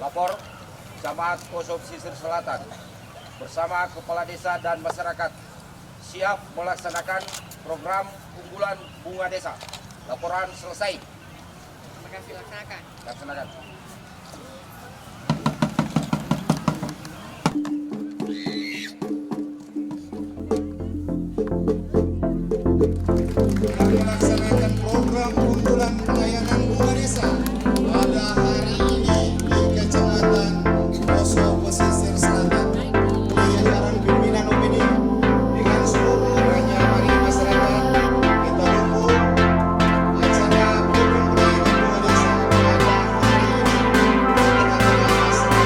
lapor Camat Poso Pesisir Selatan bersama Kepala Desa dan masyarakat siap melaksanakan program unggulan bunga desa. Laporan selesai. Terima kasih, laksanakan. Laksanakan. Melaksanakan program unggulan pelayanan bunga desa pada hari ini di Kecamatan Poso Pesisir Selatan. Jajaran pimpinan opini dengan seluruh rekannya mari masyarakat kita dukung acara program pelayanan bunga desa pada hari ini di tengah-tengah masyarakat.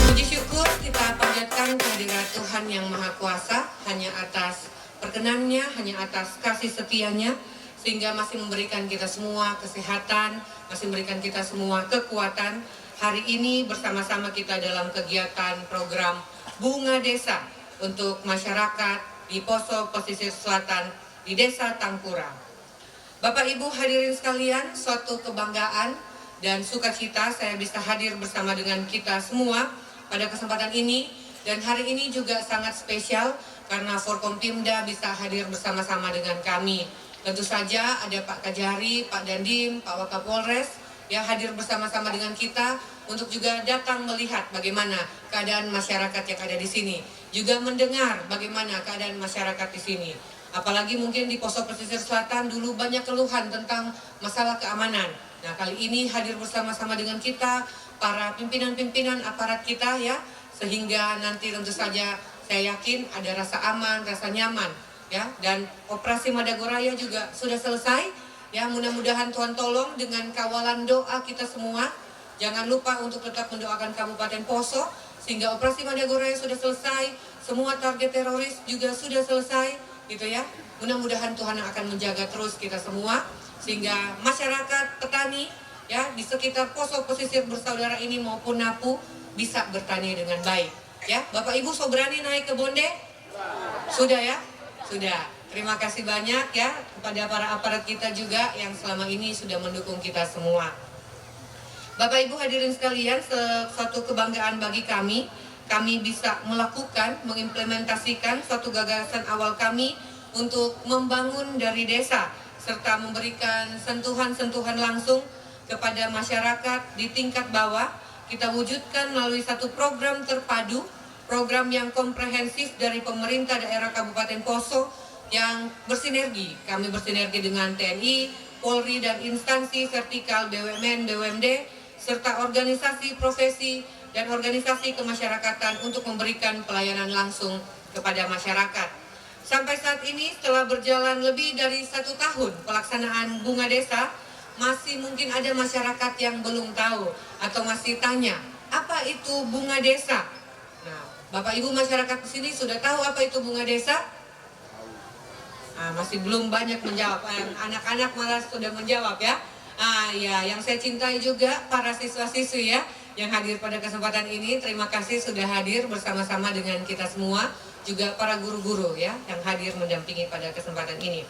Puji syukur kita panjatkan kehadirat Tuhan yang Maha Kuasa hanya atas perkenannya, hanya atas kasih setianya, sehingga masih memberikan kita semua kesehatan, masih memberikan kita semua kekuatan. Hari ini bersama-sama kita dalam kegiatan program Bunga Desa untuk masyarakat di Poso Pesisir Selatan di Desa Tangkura. Bapak Ibu hadirin sekalian, suatu kebanggaan dan sukacita saya bisa hadir bersama dengan kita semua pada kesempatan ini. Dan hari ini juga sangat spesial karena Forkompimda bisa hadir bersama-sama dengan kami. Tentu saja ada Pak Kajari, Pak Dandim, Pak Wakapolres yang hadir bersama-sama dengan kita untuk juga datang melihat bagaimana keadaan masyarakat yang ada di sini. Juga mendengar bagaimana keadaan masyarakat di sini. Apalagi mungkin di Poso Pesisir Selatan dulu banyak keluhan tentang masalah keamanan. Nah, kali ini hadir bersama-sama dengan kita para pimpinan-pimpinan aparat kita ya, sehingga nanti tentu saja saya yakin ada rasa aman, rasa nyaman ya, dan operasi Madagoraya juga sudah selesai ya. Mudah-mudahan Tuhan tolong dengan kawalan doa kita semua. Jangan lupa untuk tetap mendoakan Kabupaten Poso sehingga operasi Madagoraya sudah selesai, semua target teroris juga sudah selesai gitu ya. Mudah-mudahan Tuhan akan menjaga terus kita semua sehingga masyarakat, petani ya di sekitar Poso Pesisir Bersaudara ini maupun Napu bisa bertani dengan baik ya. Bapak Ibu so berani naik ke Bonde? Sudah ya? Sudah. Terima kasih banyak ya kepada para aparat kita juga yang selama ini sudah mendukung kita semua. Bapak Ibu hadirin sekalian, suatu kebanggaan bagi kami bisa melakukan, mengimplementasikan suatu gagasan awal kami untuk membangun dari desa serta memberikan sentuhan-sentuhan langsung kepada masyarakat di tingkat bawah. Kita wujudkan melalui satu program terpadu, program yang komprehensif dari pemerintah daerah Kabupaten Poso yang bersinergi. Kami bersinergi dengan TNI, Polri, dan instansi vertikal BUMN, BUMD, serta organisasi profesi dan organisasi kemasyarakatan untuk memberikan pelayanan langsung kepada masyarakat. Sampai saat ini setelah berjalan lebih dari 1 tahun pelaksanaan Bunga Desa, masih mungkin ada masyarakat yang belum tahu atau masih tanya, apa itu Bunga Desa? Nah, Bapak Ibu masyarakat di sini sudah tahu apa itu Bunga Desa? Nah, masih belum banyak menjawab, anak-anak malah sudah menjawab ya. Ya, yang saya cintai juga para siswa-siswi ya yang hadir pada kesempatan ini. Terima kasih sudah hadir bersama-sama dengan kita semua. Juga para guru-guru ya yang hadir mendampingi pada kesempatan ini.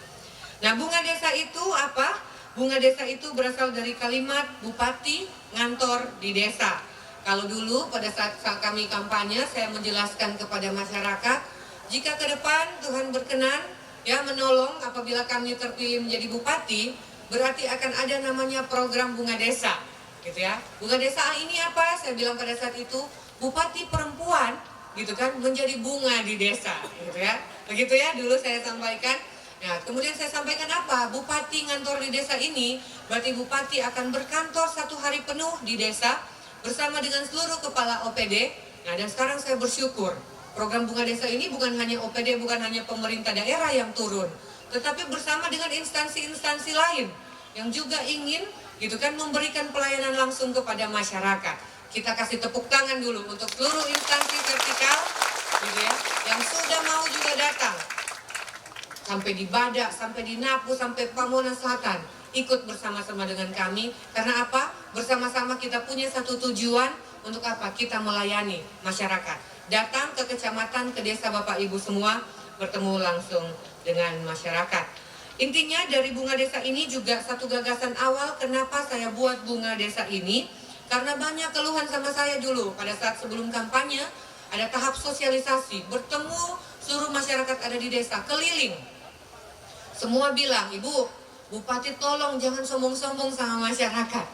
Nah, Bunga Desa itu apa? Bunga desa itu berasal dari kalimat bupati ngantor di desa. Kalau dulu pada saat kami kampanye, saya menjelaskan kepada masyarakat, jika ke depan Tuhan berkenan ya menolong apabila kami terpilih menjadi bupati, berarti akan ada namanya program bunga desa, gitu ya. Bunga desa ini apa? Saya bilang pada saat itu, bupati perempuan, gitu kan, menjadi bunga di desa, gitu ya. Begitu ya, dulu saya sampaikan. Nah, kemudian saya sampaikan apa? Bupati ngantor di desa ini, berarti bupati akan berkantor 1 hari penuh di desa bersama dengan seluruh kepala OPD. Nah, dan sekarang saya bersyukur, program bunga desa ini bukan hanya OPD, bukan hanya pemerintah daerah yang turun, tetapi bersama dengan instansi-instansi lain yang juga ingin gitu kan memberikan pelayanan langsung kepada masyarakat. Kita kasih tepuk tangan dulu untuk seluruh instansi vertikal gitu ya, yang sudah mau juga datang sampai di Badak, sampai di Napu, sampai Pamonan Selatan, ikut bersama-sama dengan kami. Karena apa? Bersama-sama kita punya satu tujuan. Untuk apa? Kita melayani masyarakat. Datang ke kecamatan, ke desa Bapak Ibu semua, bertemu langsung dengan masyarakat. Intinya dari bunga desa ini juga satu gagasan awal kenapa saya buat bunga desa ini. Karena banyak keluhan sama saya dulu pada saat sebelum kampanye, ada tahap sosialisasi, bertemu seluruh masyarakat ada di desa, keliling. Semua bilang, Ibu, Bupati tolong jangan sombong-sombong sama masyarakat.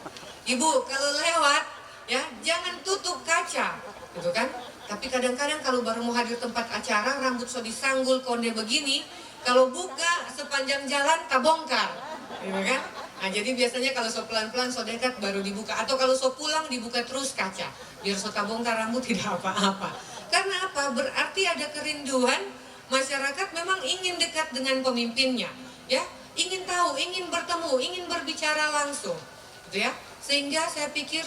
Ibu, kalau lewat, ya jangan tutup kaca, gitu kan? Tapi kadang-kadang kalau baru mau hadir tempat acara, rambut so disanggul konde begini, kalau buka sepanjang jalan tak bongkar, gitu kan? Nah, jadi biasanya kalau so pelan-pelan so dekat baru dibuka, atau kalau so pulang dibuka terus kaca, biar so tak bongkar rambut tidak apa-apa. Karena apa? Berarti ada kerinduan masyarakat memang ingin dekat dengan pemimpinnya, ya, ingin tahu, ingin bertemu, ingin berbicara langsung, gitu ya. Sehingga saya pikir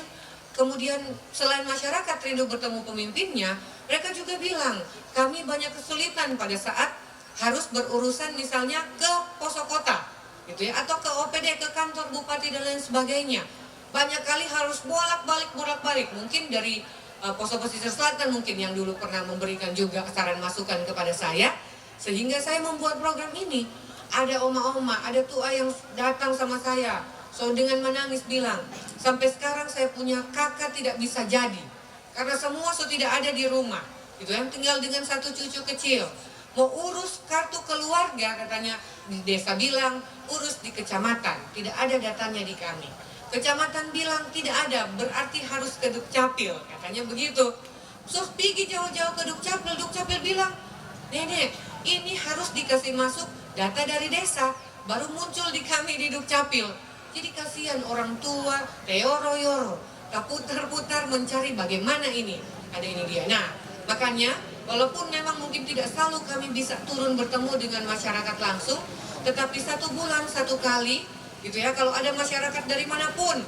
kemudian selain masyarakat rindu bertemu pemimpinnya, mereka juga bilang kami banyak kesulitan pada saat harus berurusan misalnya ke pos kota, gitu ya, atau ke OPD, ke kantor bupati dan lain sebagainya. Banyak kali harus bolak-balik, mungkin dari Poso Pesisir Selatan mungkin yang dulu pernah memberikan juga saran masukan kepada saya, sehingga saya membuat program ini. Ada oma-oma, ada tua yang datang sama saya, so dengan menangis bilang, sampai sekarang saya punya kakak tidak bisa jadi, karena semua so tidak ada di rumah, gitu, yang tinggal dengan satu cucu kecil, mau urus kartu keluarga katanya di desa bilang urus di kecamatan, tidak ada datanya di kami. Kecamatan bilang tidak ada, berarti harus ke Dukcapil, katanya begitu. So pergi jauh-jauh ke Dukcapil, Dukcapil bilang, Nenek, ini harus dikasih masuk data dari desa, baru muncul di kami di Dukcapil. Jadi kasihan orang tua, teoro-yoro, tak putar-putar mencari bagaimana ini. Ada ini dia. Nah, makanya walaupun memang mungkin tidak selalu kami bisa turun bertemu dengan masyarakat langsung, tetapi 1 bulan 1 kali, gitu ya, kalau ada masyarakat dari manapun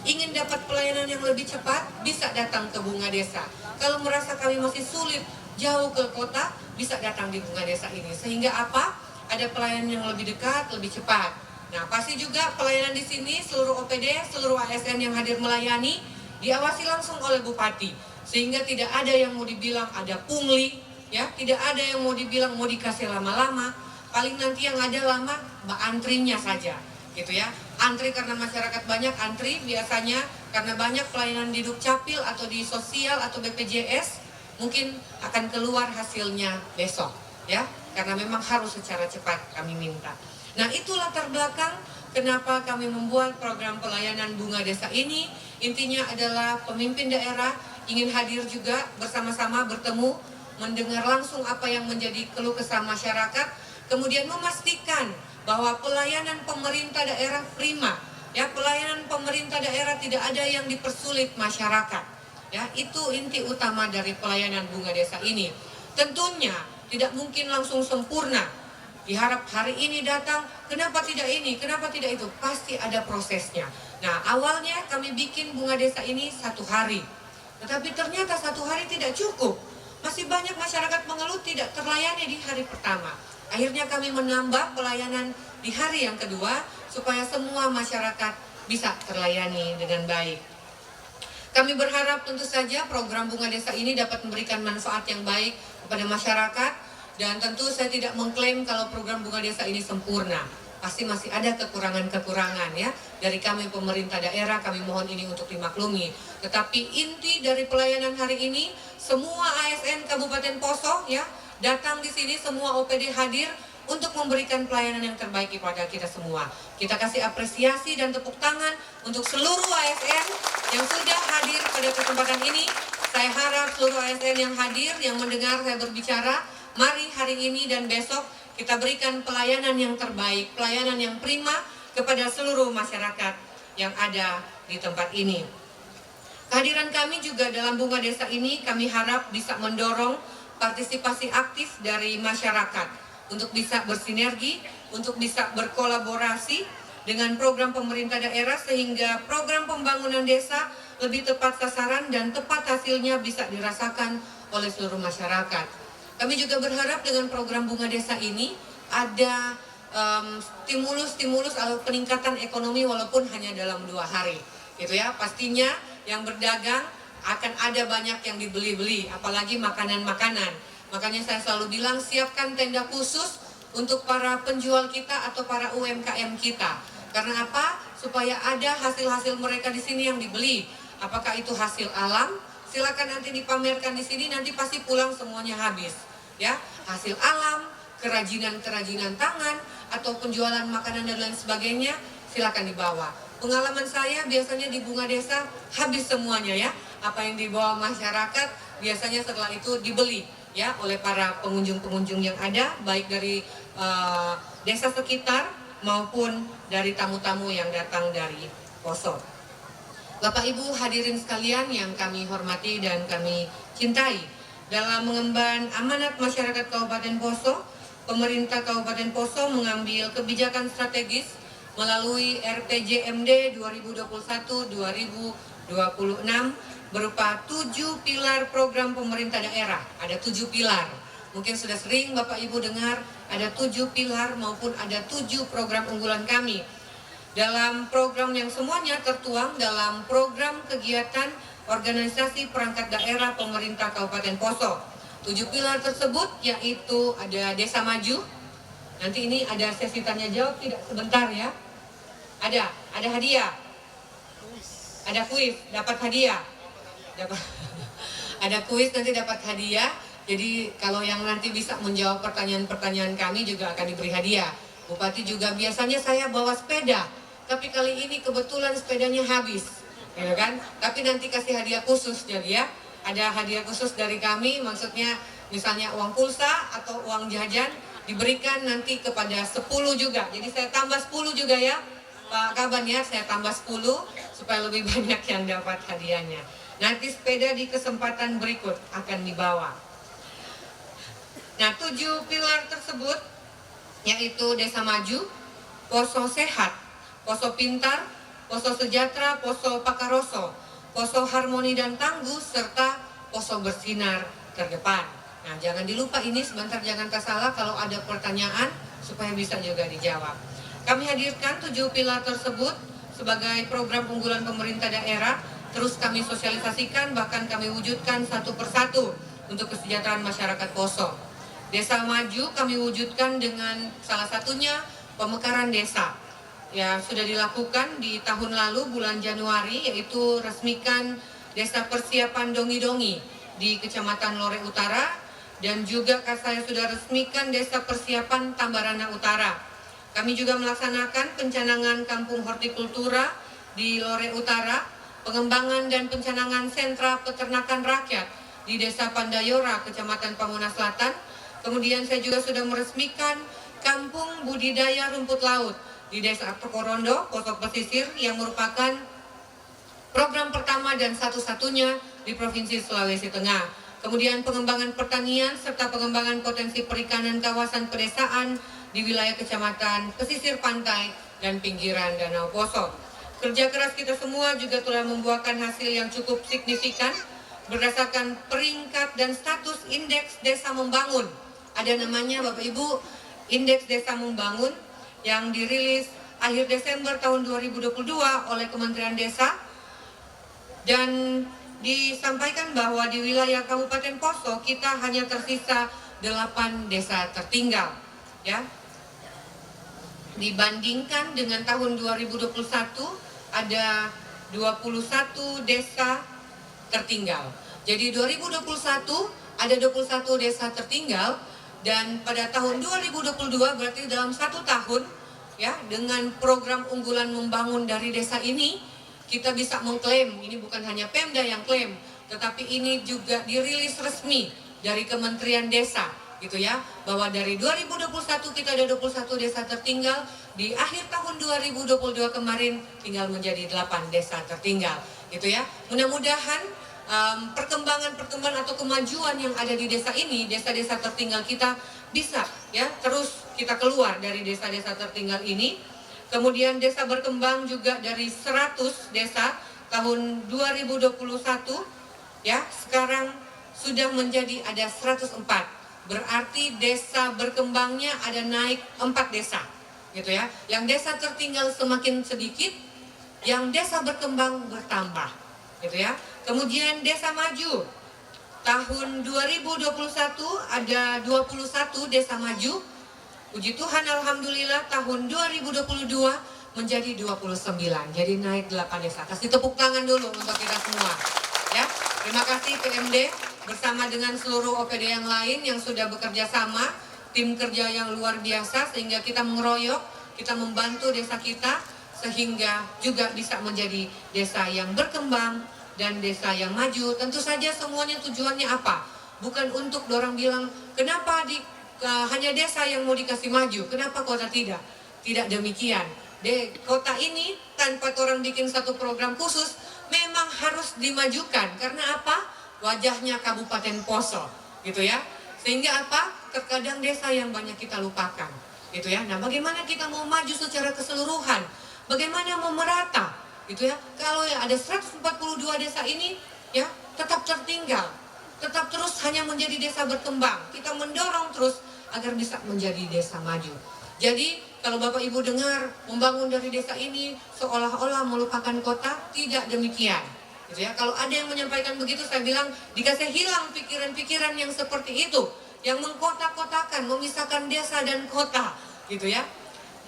ingin dapat pelayanan yang lebih cepat, bisa datang ke Bunga Desa. Kalau merasa kami masih sulit jauh ke kota, bisa datang di Bunga Desa ini. Sehingga apa? Ada pelayanan yang lebih dekat, lebih cepat. Nah, pasti juga pelayanan di sini seluruh OPD, seluruh ASN yang hadir melayani diawasi langsung oleh Bupati. Sehingga tidak ada yang mau dibilang ada pungli, ya, tidak ada yang mau dibilang mau dikasih lama-lama. Paling nanti yang ada lama, antrinya saja. Gitu ya, antri karena masyarakat banyak, antri biasanya karena banyak pelayanan di Dukcapil atau di sosial atau BPJS, mungkin akan keluar hasilnya besok, ya, karena memang harus secara cepat kami minta. Nah, itu latar belakang kenapa kami membuat program pelayanan Bunga Desa ini. Intinya adalah pemimpin daerah ingin hadir juga bersama-sama bertemu, mendengar langsung apa yang menjadi keluh kesah masyarakat, kemudian memastikan bahwa pelayanan pemerintah daerah prima, ya, pelayanan pemerintah daerah tidak ada yang dipersulit masyarakat, ya, itu inti utama dari pelayanan Bunga Desa ini. Tentunya tidak mungkin langsung sempurna. Diharap hari ini datang, kenapa tidak ini, kenapa tidak itu, pasti ada prosesnya. Nah, awalnya kami bikin Bunga Desa ini 1 hari, tetapi ternyata 1 hari tidak cukup. Masih banyak masyarakat mengeluh tidak terlayani di hari pertama. Akhirnya kami menambah pelayanan di hari yang kedua supaya semua masyarakat bisa terlayani dengan baik. Kami berharap tentu saja program Bunga Desa ini dapat memberikan manfaat yang baik kepada masyarakat, dan tentu saya tidak mengklaim kalau program Bunga Desa ini sempurna. pasti masih ada kekurangan-kekurangan ya. Dari kami pemerintah daerah, kami mohon ini untuk dimaklumi. Tetapi inti dari pelayanan hari ini, semua ASN Kabupaten Poso ya datang di sini, semua OPD hadir untuk memberikan pelayanan yang terbaik kepada kita semua. Kita kasih apresiasi dan tepuk tangan untuk seluruh ASN yang sudah hadir pada kesempatan ini. Saya harap seluruh ASN yang hadir, yang mendengar saya berbicara, mari hari ini dan besok kita berikan pelayanan yang terbaik, pelayanan yang prima kepada seluruh masyarakat yang ada di tempat ini. Kehadiran kami juga dalam Bunga Desa ini kami harap bisa mendorong partisipasi aktif dari masyarakat untuk bisa bersinergi, untuk bisa berkolaborasi dengan program pemerintah daerah sehingga program pembangunan desa lebih tepat sasaran dan tepat hasilnya bisa dirasakan oleh seluruh masyarakat. Kami juga berharap dengan program Bunga Desa ini ada stimulus atau peningkatan ekonomi walaupun hanya dalam 2 hari. Gitu ya, pastinya yang berdagang akan ada banyak yang dibeli-beli, apalagi makanan-makanan. Makanya saya selalu bilang siapkan tenda khusus untuk para penjual kita atau para UMKM kita. Karena apa? Supaya ada hasil-hasil mereka di sini yang dibeli. Apakah itu hasil alam? Silakan nanti dipamerkan di sini, nanti pasti pulang semuanya habis. Ya, hasil alam, kerajinan-kerajinan tangan atau penjualan makanan dan lain sebagainya, silakan dibawa. Pengalaman saya biasanya di Bunga Desa habis semuanya ya. Apa yang dibawa masyarakat biasanya setelah itu dibeli ya oleh para pengunjung-pengunjung yang ada, baik dari desa sekitar maupun dari tamu-tamu yang datang dari Poso. Bapak Ibu hadirin sekalian yang kami hormati dan kami cintai, dalam mengemban amanat masyarakat Kabupaten Poso, pemerintah Kabupaten Poso mengambil kebijakan strategis melalui RPJMD 2021-2026 berupa 7 pilar program pemerintah daerah. Ada 7 pilar. Mungkin sudah sering Bapak Ibu dengar ada 7 pilar maupun ada 7 program unggulan kami. Dalam program yang semuanya tertuang dalam program kegiatan organisasi perangkat daerah pemerintah Kabupaten Poso. 7 pilar tersebut yaitu ada Desa Maju. Nanti ini ada sesi tanya jawab tidak sebentar ya. Ada hadiah. Ada kuis, dapat hadiah. Ada kuis nanti dapat hadiah. Jadi kalau yang nanti bisa menjawab pertanyaan-pertanyaan kami juga akan diberi hadiah. Bupati juga biasanya saya bawa sepeda, tapi kali ini kebetulan sepedanya habis, gitu kan? Tapi nanti kasih hadiah khusus jadi ya. Ada hadiah khusus dari kami, maksudnya misalnya uang pulsa atau uang jajan diberikan nanti kepada 10 juga. Jadi saya tambah 10 juga ya, Pak Kaban ya, saya tambah 10 supaya lebih banyak yang dapat hadiahnya. Nanti sepeda di kesempatan berikut akan dibawa. Nah, 7 pilar tersebut yaitu Desa Maju, Poso Sehat, Poso Pintar, Poso Sejahtera, Poso Pakaroso, Poso Harmoni dan Tangguh, serta Poso Bersinar Terdepan. Nah, jangan dilupa ini sebentar, jangan tersalah kalau ada pertanyaan supaya bisa juga dijawab. Kami hadirkan 7 pilar tersebut sebagai program unggulan pemerintah daerah. Terus kami sosialisasikan, bahkan kami wujudkan satu persatu untuk kesejahteraan masyarakat Poso. Desa Maju kami wujudkan dengan salah satunya pemekaran desa. Ya, sudah dilakukan di tahun lalu bulan Januari, yaitu resmikan Desa Persiapan Dongi-Dongi di Kecamatan Lore Utara, dan juga saya sudah resmikan Desa Persiapan Tambarana Utara. Kami juga melaksanakan pencanangan Kampung Hortikultura di Lore Utara, pengembangan dan pencanangan sentra peternakan rakyat di Desa Pandayora, Kecamatan Pamona Selatan. Kemudian saya juga sudah meresmikan Kampung Budidaya Rumput Laut di Desa Tokorondo, Poso Pesisir, yang merupakan program pertama dan satu-satunya di Provinsi Sulawesi Tengah. Kemudian pengembangan pertanian serta pengembangan potensi perikanan kawasan pedesaan di wilayah Kecamatan Pesisir Pantai dan pinggiran Danau Poso. Kerja keras kita semua juga telah membuahkan hasil yang cukup signifikan berdasarkan peringkat dan status Indeks Desa Membangun. Ada namanya Bapak Ibu, Indeks Desa Membangun yang dirilis akhir Desember tahun 2022 oleh Kementerian Desa, dan disampaikan bahwa di wilayah Kabupaten Poso kita hanya tersisa 8 desa tertinggal, ya. dibandingkan dengan tahun 2021 ada 21 desa tertinggal. Jadi 2021 ada 21 desa tertinggal, dan pada tahun 2022 berarti dalam 1 tahun ya, dengan program unggulan membangun dari desa ini kita bisa mengklaim, ini bukan hanya Pemda yang klaim, tetapi ini juga dirilis resmi dari Kementerian Desa gitu ya, bahwa dari 2021 kita ada 21 desa tertinggal, di akhir tahun 2022 kemarin tinggal menjadi 8 desa tertinggal gitu ya. Mudah-mudahan perkembangan atau kemajuan yang ada di desa ini, desa-desa tertinggal kita bisa ya terus kita keluar dari desa-desa tertinggal ini. Kemudian desa berkembang juga dari 100 desa tahun 2021 ya, sekarang sudah menjadi ada 104. Berarti desa berkembangnya ada naik 4 desa gitu ya. Yang desa tertinggal semakin sedikit, yang desa berkembang bertambah gitu ya. Kemudian desa maju, tahun 2021 ada 21 desa maju. Puji Tuhan, alhamdulillah tahun 2022 menjadi 29, jadi naik 8 desa. Kasih tepuk tangan dulu untuk kita semua ya. Terima kasih PMD bersama dengan seluruh OPD yang lain yang sudah bekerja sama, tim kerja yang luar biasa, sehingga kita mengeroyok, kita membantu desa kita sehingga juga bisa menjadi desa yang berkembang dan desa yang maju. Tentu saja semuanya tujuannya apa? Bukan untuk orang bilang kenapa hanya desa yang mau dikasih maju, kenapa kota tidak? Tidak demikian. Kota ini tanpa orang bikin satu program khusus memang harus dimajukan. Karena apa? Wajahnya Kabupaten Poso gitu ya. Sehingga apa? Terkadang desa yang banyak kita lupakan gitu ya. Nah, bagaimana kita mau maju secara keseluruhan? Bagaimana mau merata? Gitu ya. Kalau ya ada 142 desa ini ya tetap tertinggal, tetap terus hanya menjadi desa berkembang. Kita mendorong terus agar bisa menjadi desa maju. Jadi kalau Bapak Ibu dengar membangun dari desa ini seolah-olah melupakan kota, tidak demikian. Gitu ya. Kalau ada yang menyampaikan begitu, saya bilang dikasih hilang pikiran-pikiran yang seperti itu, yang mengkotak-kotakan, memisahkan desa dan kota, gitu ya.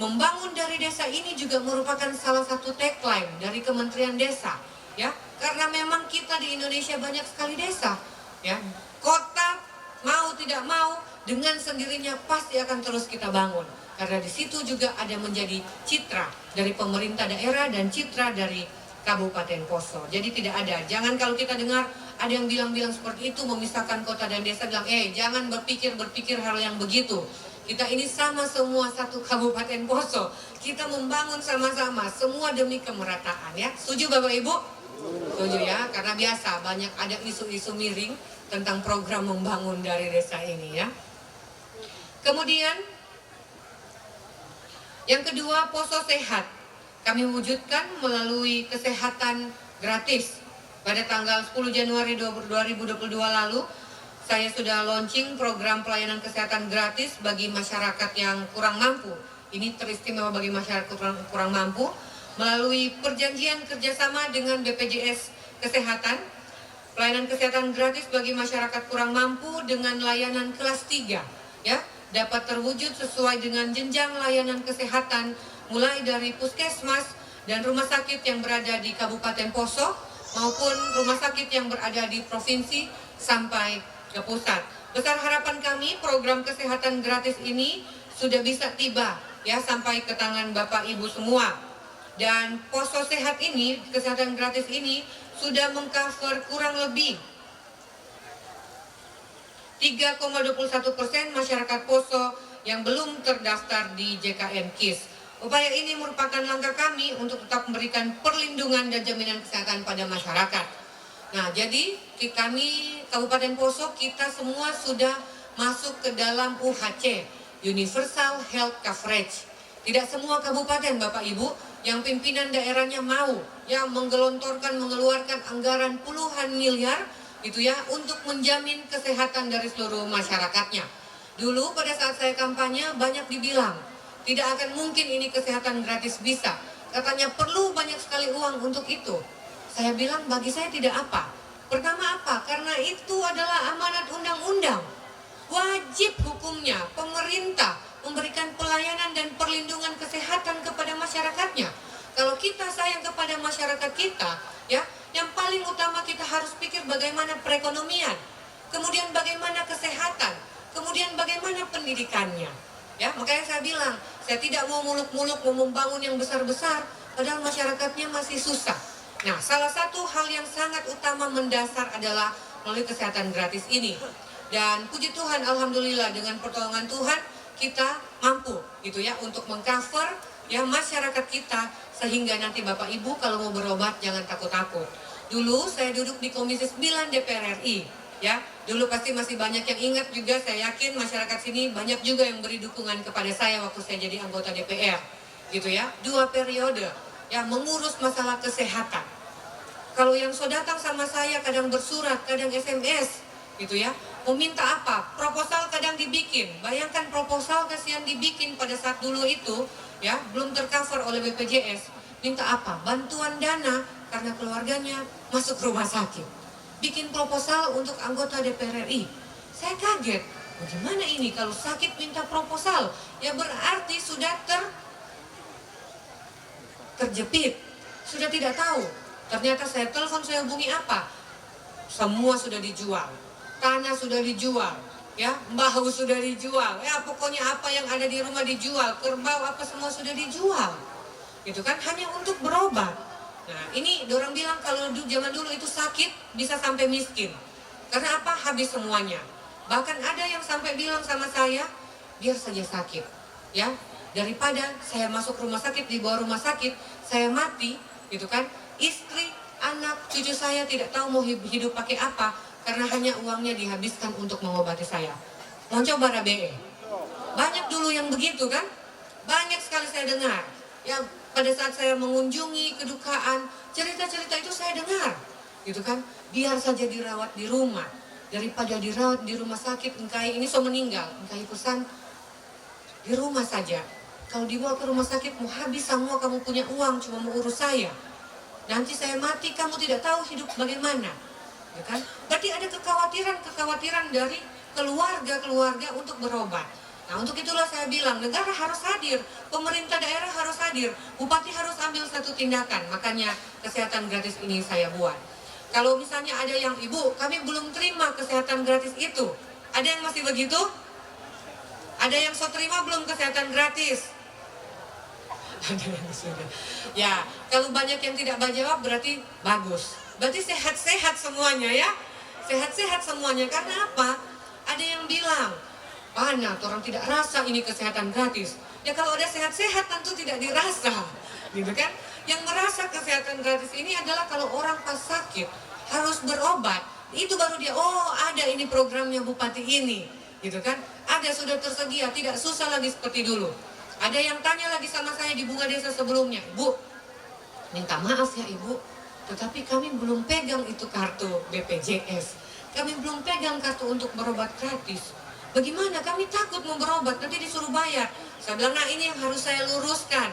Membangun dari desa ini juga merupakan salah satu tagline dari Kementerian Desa, ya. Karena memang kita di Indonesia banyak sekali desa, ya. Kota mau tidak mau dengan sendirinya pasti akan terus kita bangun. Karena di situ juga ada menjadi citra dari pemerintah daerah dan citra dari Kabupaten Poso. Jadi tidak ada. Jangan kalau kita dengar ada yang bilang-bilang seperti itu memisahkan kota dan desa, bilang jangan berpikir hal yang begitu. Kita ini sama semua satu Kabupaten Poso. Kita membangun sama-sama, semua demi kemerataan ya. Setuju Bapak Ibu? Setuju ya, karena biasa banyak ada isu-isu miring tentang program membangun dari desa ini ya. Kemudian yang kedua, Poso Sehat. Kami wujudkan melalui kesehatan gratis. Pada tanggal 10 Januari 2022 lalu, saya sudah launching program pelayanan kesehatan gratis bagi masyarakat yang kurang mampu. Ini teristimewa bagi masyarakat kurang mampu melalui perjanjian kerjasama dengan BPJS Kesehatan. Pelayanan kesehatan gratis bagi masyarakat kurang mampu dengan layanan kelas 3 ya, dapat terwujud sesuai dengan jenjang layanan kesehatan mulai dari puskesmas dan rumah sakit yang berada di Kabupaten Poso maupun rumah sakit yang berada di provinsi sampai ke pusat. Besar harapan kami program kesehatan gratis ini sudah bisa tiba ya sampai ke tangan Bapak Ibu semua. Dan Poso Sehat ini, kesehatan gratis ini sudah mengcover kurang lebih 3,21% masyarakat Poso yang belum terdaftar di JKN KIS. Upaya ini merupakan langkah kami untuk tetap memberikan perlindungan dan jaminan kesehatan pada masyarakat. Nah, jadi kami Kabupaten Poso, kita semua sudah masuk ke dalam UHC, Universal Health Coverage. Tidak semua kabupaten Bapak Ibu yang pimpinan daerahnya mau yang mengeluarkan anggaran puluhan miliar gitu ya untuk menjamin kesehatan dari seluruh masyarakatnya. Dulu pada saat saya kampanye banyak dibilang tidak akan mungkin ini kesehatan gratis bisa. Katanya perlu banyak sekali uang untuk itu. Saya bilang bagi saya tidak apa. Pertama apa? Karena itu adalah amanat undang-undang. Wajib hukumnya pemerintah memberikan pelayanan dan perlindungan kesehatan masyarakat kita, ya, yang paling utama kita harus pikir bagaimana perekonomian, kemudian bagaimana kesehatan, kemudian bagaimana pendidikannya. Ya, makanya saya bilang, saya tidak mau muluk-muluk mau membangun yang besar-besar, padahal masyarakatnya masih susah. Nah, salah satu hal yang sangat utama mendasar adalah melalui kesehatan gratis ini. Dan puji Tuhan, alhamdulillah dengan pertolongan Tuhan kita mampu gitu ya untuk mengcover ya masyarakat kita, sehingga nanti Bapak Ibu kalau mau berobat jangan takut-takut. Dulu saya duduk di Komisi 9 DPR RI. Ya, dulu pasti masih banyak yang ingat juga, saya yakin masyarakat sini banyak juga yang beri dukungan kepada saya waktu saya jadi anggota DPR, gitu ya. 2 periode, ya, mengurus masalah kesehatan. Kalau yang so datang sama saya kadang bersurat, kadang SMS, gitu ya. Mau minta apa? Proposal kadang dibikin. Bayangkan proposal kasihan dibikin pada saat dulu itu, ya, belum tercover oleh BPJS. Minta apa? Bantuan dana karena keluarganya masuk rumah sakit. Bikin proposal untuk anggota DPR RI. Saya kaget, bagaimana ini kalau sakit minta proposal? Ya berarti sudah terjepit, sudah tidak tahu. Ternyata saya telepon, saya hubungi apa? Semua sudah dijual, tanah sudah dijual, ya, bahu sudah dijual, ya pokoknya apa yang ada di rumah dijual, kerbau apa semua sudah dijual. Gitu kan, hanya untuk berobat. Nah, ini orang bilang kalau zaman dulu itu sakit bisa sampai miskin. Karena apa? Habis semuanya. Bahkan ada yang sampai bilang sama saya, biar saja sakit, ya, daripada saya masuk rumah sakit, di bawah rumah sakit, saya mati, gitu kan. Istri, anak, cucu saya tidak tahu mau hidup pakai apa, karena hanya uangnya dihabiskan untuk mengobati saya. Mau coba RABE? Banyak dulu yang begitu kan? Banyak sekali saya dengar. Ya, pada saat saya mengunjungi kedukaan, cerita-cerita itu saya dengar, gitu kan. Biar saja dirawat di rumah daripada dirawat di rumah sakit. Engkai ini so meninggal, engkai pesan di rumah saja. Kalau dibawa ke rumah sakit mau habis semua, kamu punya uang cuma mau urus saya. Nanti saya mati, kamu tidak tahu hidup bagaimana, ya kan? Berarti ada kekhawatiran dari keluarga untuk berobat. Nah, untuk itulah saya bilang negara harus hadir, pemerintah daerah harus hadir, bupati harus ambil satu tindakan. Makanya kesehatan gratis ini saya buat. Kalau misalnya ada yang, ibu kami belum terima kesehatan gratis itu, ada yang masih begitu? Ada yang so terima belum kesehatan gratis? Ada yang sudah. Ya, kalau banyak yang tidak menjawab berarti bagus. Berarti sehat-sehat semuanya ya. Sehat-sehat semuanya. Karena apa? Ada yang bilang, mana orang tidak rasa ini kesehatan gratis. Ya kalau ada sehat-sehat tentu tidak dirasa, gitu kan. Yang merasa kesehatan gratis ini adalah kalau orang pas sakit harus berobat, itu baru dia, oh ada ini programnya bupati ini, gitu kan. Ada sudah tersedia, tidak susah lagi seperti dulu. Ada yang tanya lagi sama saya di Bunga Desa sebelumnya, Bu, minta maaf ya Ibu, tetapi kami belum pegang itu kartu BPJS, kami belum pegang kartu untuk berobat gratis. Bagaimana? Kami takut mau berobat, nanti disuruh bayar. Saya bilang, nah ini yang harus saya luruskan.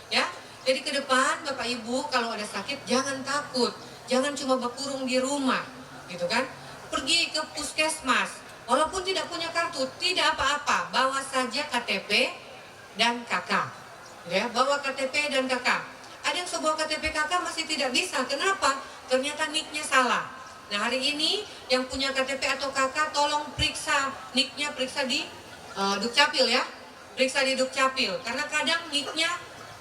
Ya, jadi ke depan Bapak Ibu kalau ada sakit jangan takut, jangan cuma berkurung di rumah, gitu kan? Pergi ke puskesmas, walaupun tidak punya kartu, tidak apa-apa, bawa saja KTP dan KK. Ya, bawa KTP dan KK. Ada yang sebuah KTP KK masih tidak bisa, kenapa? Ternyata NIK-nya salah. Nah hari ini yang punya KTP atau KK tolong periksa NIK-nya, periksa di Dukcapil ya, periksa di Dukcapil. Karena kadang NIK-nya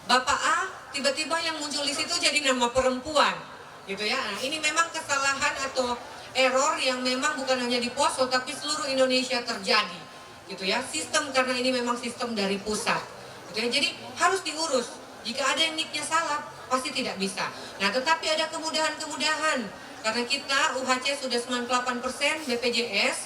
Bapak A, tiba-tiba yang muncul di situ jadi nama perempuan, gitu ya. Nah ini memang kesalahan atau error yang memang bukan hanya di Poso tapi seluruh Indonesia terjadi, gitu ya. Sistem karena ini memang sistem dari pusat, gitu ya. Jadi harus diurus. Jika ada yang NIK-nya salah pasti tidak bisa. Nah tetapi ada kemudahan-kemudahan. Karena kita UHC sudah 98% BPJS,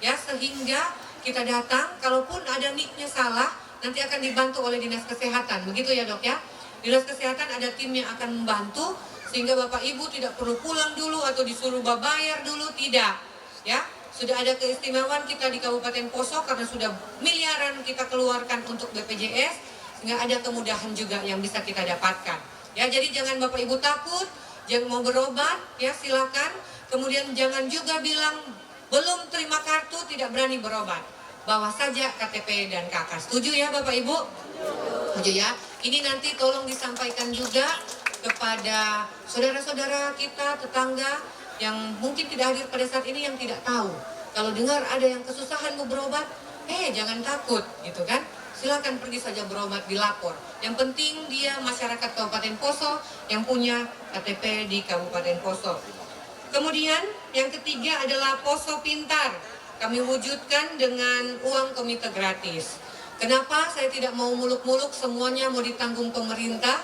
ya, sehingga kita datang, kalaupun ada NIK-nya salah, nanti akan dibantu oleh Dinas Kesehatan, begitu ya Dok ya. Dinas Kesehatan ada tim yang akan membantu, sehingga Bapak Ibu tidak perlu pulang dulu atau disuruh bayar dulu, tidak. Ya, sudah ada keistimewaan kita di Kabupaten Poso karena sudah miliaran kita keluarkan untuk BPJS, sehingga ada kemudahan juga yang bisa kita dapatkan. Ya, jadi jangan Bapak Ibu takut. Jangan mau berobat, ya silakan. Kemudian jangan juga bilang belum terima kartu tidak berani berobat. Bawa saja KTP dan KK. Setuju ya Bapak Ibu? Setuju ya. Ini nanti tolong disampaikan juga kepada saudara-saudara kita, tetangga yang mungkin tidak hadir pada saat ini, yang tidak tahu. Kalau dengar ada yang kesusahan mau berobat, jangan takut, gitu kan? Silakan pergi saja berobat, dilapor. Yang penting dia masyarakat Kabupaten Poso yang punya KTP di Kabupaten Poso. Kemudian yang ketiga adalah Poso Pintar. Kami wujudkan dengan uang komite gratis. Kenapa saya tidak mau muluk-muluk semuanya mau ditanggung pemerintah?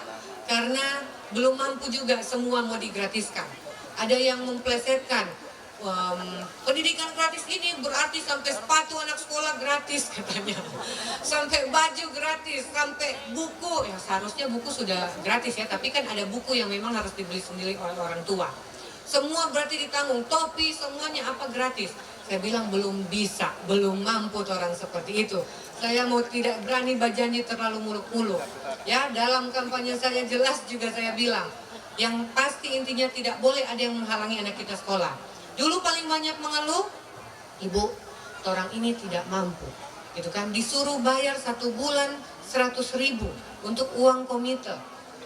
Karena belum mampu juga semua mau digratiskan. Ada yang memplesetkan, pendidikan gratis ini berarti sampai sepatu anak sekolah gratis katanya, sampai baju gratis, sampai buku. Ya seharusnya buku sudah gratis ya, tapi kan ada buku yang memang harus dibeli sendiri oleh orang tua. Semua berarti ditanggung, topi semuanya apa gratis. Saya bilang belum bisa, belum mampu orang seperti itu. Saya mau tidak berani berjanji terlalu muluk-muluk. Ya, dalam kampanye saya jelas juga saya bilang, yang pasti intinya tidak boleh ada yang menghalangi anak kita sekolah. Dulu paling banyak mengeluh, ibu, orang ini tidak mampu, gitu kan? Disuruh bayar 1 bulan 100.000 untuk uang komite,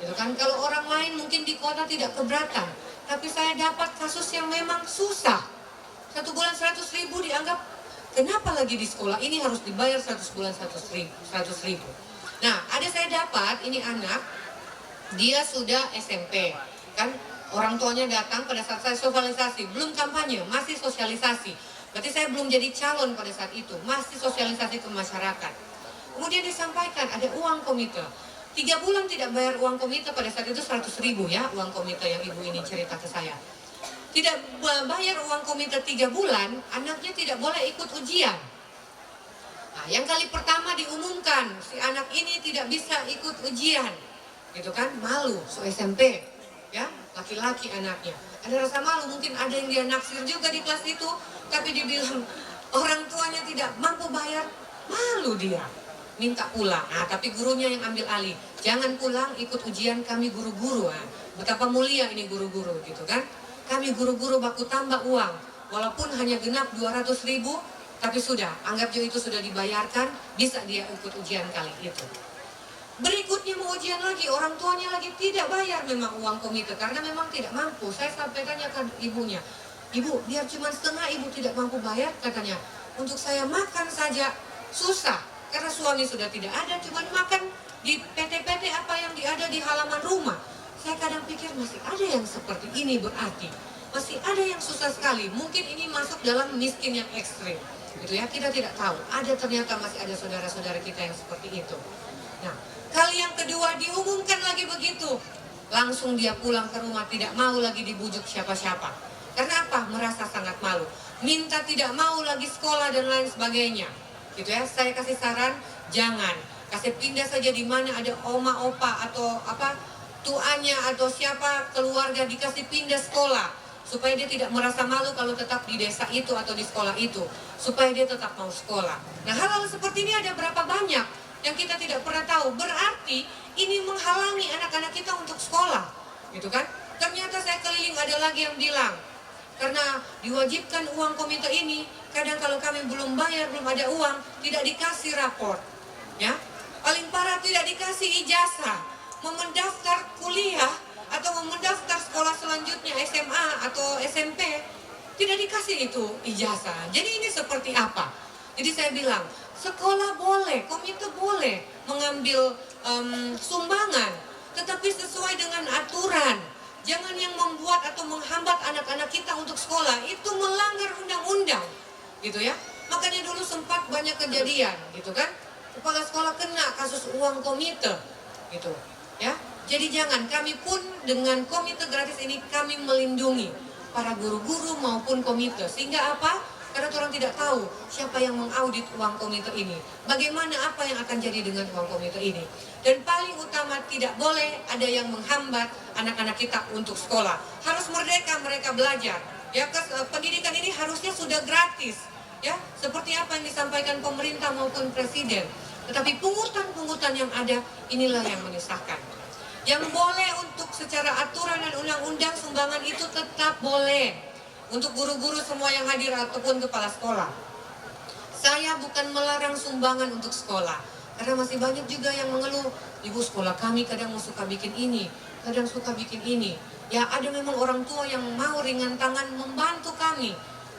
gitu kan? Kalau orang lain mungkin di kota tidak keberatan, tapi saya dapat kasus yang memang susah. 1 bulan 100.000 dianggap, kenapa lagi di sekolah ini harus dibayar 1 bulan 100.000. Nah, ada saya dapat, ini anak, dia sudah SMP, kan? Orang tuanya datang pada saat saya sosialisasi, belum kampanye, masih sosialisasi. Berarti saya belum jadi calon pada saat itu, masih sosialisasi ke masyarakat. Kemudian disampaikan ada uang komite. 3 bulan tidak bayar uang komite, pada saat itu 100.000 ya, uang komite yang ibu ini cerita ke saya. Tidak bayar uang komite 3 bulan, anaknya tidak boleh ikut ujian. Nah, yang kali pertama diumumkan, si anak ini tidak bisa ikut ujian. Gitu kan, malu, SMP. Ya, laki-laki anaknya. Ada rasa malu, mungkin ada yang dia naksir juga di kelas itu, tapi dibilang orang tuanya tidak mampu bayar, malu dia. Minta pulang, nah tapi gurunya yang ambil alih. Jangan pulang, ikut ujian kami guru-guru. Nah, betapa mulia ini guru-guru gitu kan. Kami guru-guru baku tambah uang, walaupun hanya genap 200.000, tapi sudah, anggap juga itu sudah dibayarkan, bisa dia ikut ujian kali itu. Berikutnya mau ujian lagi, orang tuanya lagi tidak bayar memang uang komite, karena memang tidak mampu. Saya sampai tanyakan ibunya, ibu biar cuma setengah ibu tidak mampu bayar, katanya, untuk saya makan saja susah, karena suami sudah tidak ada, cuma makan di PT-PT apa yang ada di halaman rumah. Saya kadang pikir masih ada yang seperti ini, berarti masih ada yang susah sekali. Mungkin ini masuk dalam miskin yang ekstrim, gitu ya. Kita tidak tahu. Ada ternyata masih ada saudara-saudara kita yang seperti itu. Nah, kali yang kedua diumumkan lagi begitu, langsung dia pulang ke rumah, tidak mau lagi dibujuk siapa-siapa. Karena apa? Merasa sangat malu. Minta tidak mau lagi sekolah dan lain sebagainya, gitu ya. Saya kasih saran, jangan. Kasih pindah saja di mana ada oma, opa atau apa, tuanya atau siapa keluarga, dikasih pindah sekolah supaya dia tidak merasa malu kalau tetap di desa itu atau di sekolah itu, supaya dia tetap mau sekolah. Nah, hal-hal seperti ini ada berapa banyak yang kita tidak pernah tahu. Berarti ini menghalangi anak-anak kita untuk sekolah, gitu kan? Ternyata saya keliling ada lagi yang bilang, karena diwajibkan uang komite ini, kadang kalau kami belum bayar, belum ada uang, tidak dikasih rapor, ya. Paling parah tidak dikasih ijazah. Mau mendaftar kuliah atau mau mendaftar sekolah selanjutnya SMA atau SMP, tidak dikasih itu ijazah. Jadi ini seperti apa? Jadi saya bilang, sekolah boleh, komite boleh mengambil sumbangan, tetapi sesuai dengan aturan. Jangan yang membuat atau menghambat anak-anak kita untuk sekolah, itu melanggar undang-undang, gitu ya. Makanya dulu sempat banyak kejadian, gitu kan. Kepala sekolah kena kasus uang komite, gitu. Ya, jadi jangan, kami pun dengan komite gratis ini kami melindungi para guru-guru maupun komite. Sehingga apa? Karena orang tidak tahu siapa yang mengaudit uang komite ini. Bagaimana, apa yang akan jadi dengan uang komite ini. Dan paling utama, tidak boleh ada yang menghambat anak-anak kita untuk sekolah. Harus merdeka mereka belajar. Ya, pendidikan ini harusnya sudah gratis. Ya, seperti apa yang disampaikan pemerintah maupun presiden. Tetapi pungutan-pungutan yang ada, inilah yang menyusahkan. Yang boleh untuk secara aturan dan undang-undang, sumbangan itu tetap boleh. Untuk guru-guru semua yang hadir ataupun kepala sekolah. Saya bukan melarang sumbangan untuk sekolah. Karena masih banyak juga yang mengeluh, ibu sekolah kami kadang suka bikin ini, kadang suka bikin ini. Ya ada memang orang tua yang mau ringan tangan membantu kami.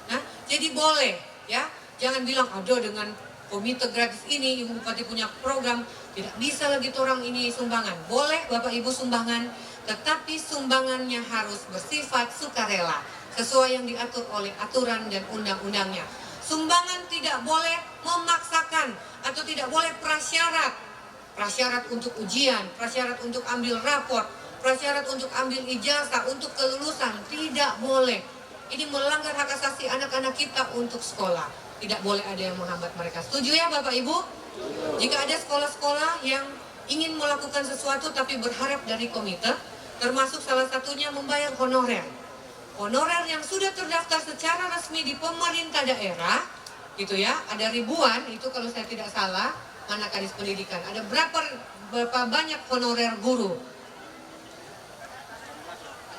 Nah, jadi boleh ya, jangan bilang aduh dengan komite gratis ini Ibu Bupati punya program tidak bisa lagi orang ini sumbangan. Boleh Bapak Ibu sumbangan, tetapi sumbangannya harus bersifat sukarela sesuai yang diatur oleh aturan dan undang-undangnya. Sumbangan tidak boleh memaksakan atau tidak boleh prasyarat untuk ujian, prasyarat untuk ambil raport, prasyarat untuk ambil ijazah, untuk kelulusan, tidak boleh. Ini melanggar hak asasi anak-anak kita untuk sekolah. Tidak boleh ada yang menghambat mereka. Setuju ya Bapak Ibu? Jika ada sekolah-sekolah yang ingin melakukan sesuatu tapi berharap dari komite, termasuk salah satunya membayar honorer. Honorer yang sudah terdaftar secara resmi di pemerintah daerah, gitu ya, ada ribuan, itu kalau saya tidak salah, mana Kadis Pendidikan, ada berapa banyak honorer guru?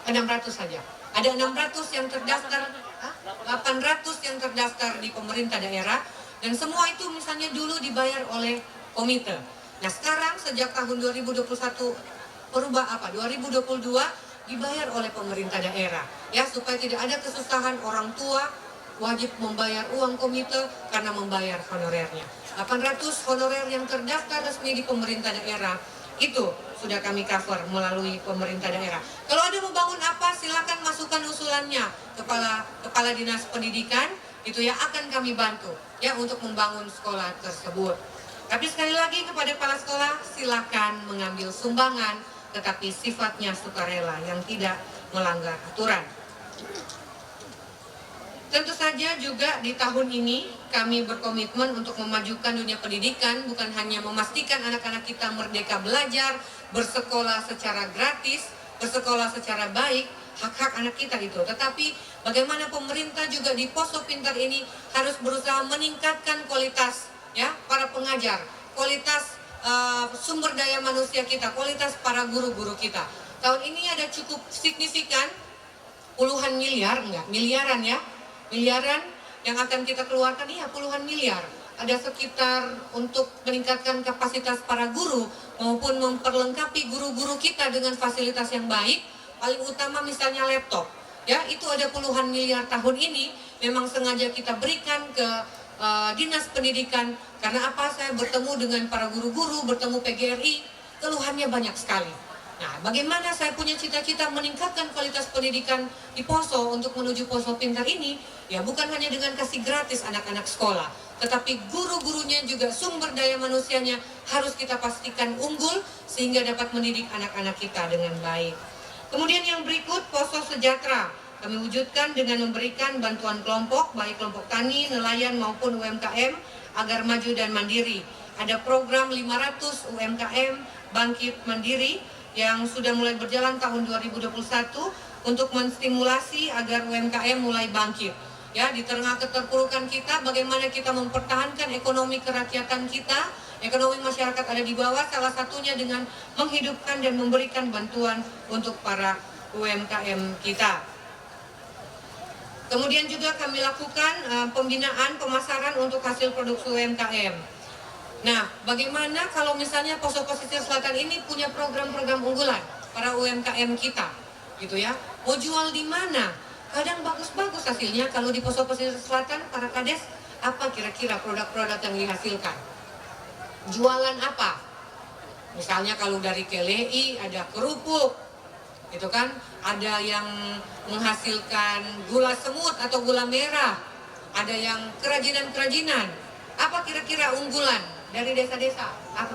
600 saja. Ada 600 yang terdaftar, 800 yang terdaftar di pemerintah daerah, dan semua itu misalnya dulu dibayar oleh komite. Nah sekarang sejak tahun 2021 2022 dibayar oleh pemerintah daerah, ya supaya tidak ada kesusahan orang tua wajib membayar uang komite karena membayar honorernya. 800 honorer yang terdaftar resmi di pemerintah daerah itu sudah kami cover melalui pemerintah daerah. Kalau ada membangun apa, silakan masukkan usulannya kepala dinas pendidikan, itu ya akan kami bantu ya untuk membangun sekolah tersebut. Tapi sekali lagi kepada kepala sekolah, silakan mengambil sumbangan, tetapi sifatnya sukarela yang tidak melanggar aturan. Tentu saja juga di tahun ini kami berkomitmen untuk memajukan dunia pendidikan, bukan hanya memastikan anak-anak kita merdeka belajar, bersekolah secara gratis, bersekolah secara baik, hak-hak anak kita itu. Tetapi bagaimana pemerintah juga di Poso Pintar ini harus berusaha meningkatkan kualitas ya para pengajar, kualitas sumber daya manusia kita, kualitas para guru-guru kita. Tahun ini ada cukup signifikan puluhan miliar, enggak, miliaran ya. Miliaran yang akan kita keluarkan, iya puluhan miliar. Ada sekitar untuk meningkatkan kapasitas para guru maupun memperlengkapi guru-guru kita dengan fasilitas yang baik. Paling utama misalnya laptop, ya itu ada puluhan miliar tahun ini memang sengaja kita berikan ke dinas pendidikan. Karena apa? Saya bertemu dengan para guru-guru, bertemu PGRI, keluhannya banyak sekali. Nah, bagaimana saya punya cita-cita meningkatkan kualitas pendidikan di Poso untuk menuju Poso Pintar ini, ya bukan hanya dengan kasih gratis anak-anak sekolah, tetapi guru-gurunya juga sumber daya manusianya harus kita pastikan unggul sehingga dapat mendidik anak-anak kita dengan baik. Kemudian yang berikut, Poso Sejahtera. Kami wujudkan dengan memberikan bantuan kelompok, baik kelompok tani, nelayan maupun UMKM, agar maju dan mandiri. Ada program 500 UMKM Bangkit Mandiri, yang sudah mulai berjalan tahun 2021 untuk menstimulasi agar UMKM mulai bangkit. Ya, di tengah keterpurukan kita, bagaimana kita mempertahankan ekonomi kerakyatan kita, ekonomi masyarakat ada di bawah, salah satunya dengan menghidupkan dan memberikan bantuan untuk para UMKM kita. Kemudian juga kami lakukan pembinaan pemasaran untuk hasil produksi UMKM. Nah, bagaimana kalau misalnya Poso Pesisir Selatan ini punya program-program unggulan para UMKM kita, gitu ya? Mau jual di mana? Kadang bagus-bagus hasilnya. Kalau di Poso Pesisir Selatan, para kades, apa kira-kira produk-produk yang dihasilkan? Jualan apa? Misalnya kalau dari KLI ada kerupuk, gitu kan? Ada yang menghasilkan gula semut atau gula merah, ada yang kerajinan-kerajinan. Apa kira-kira unggulan dari desa-desa? Apa?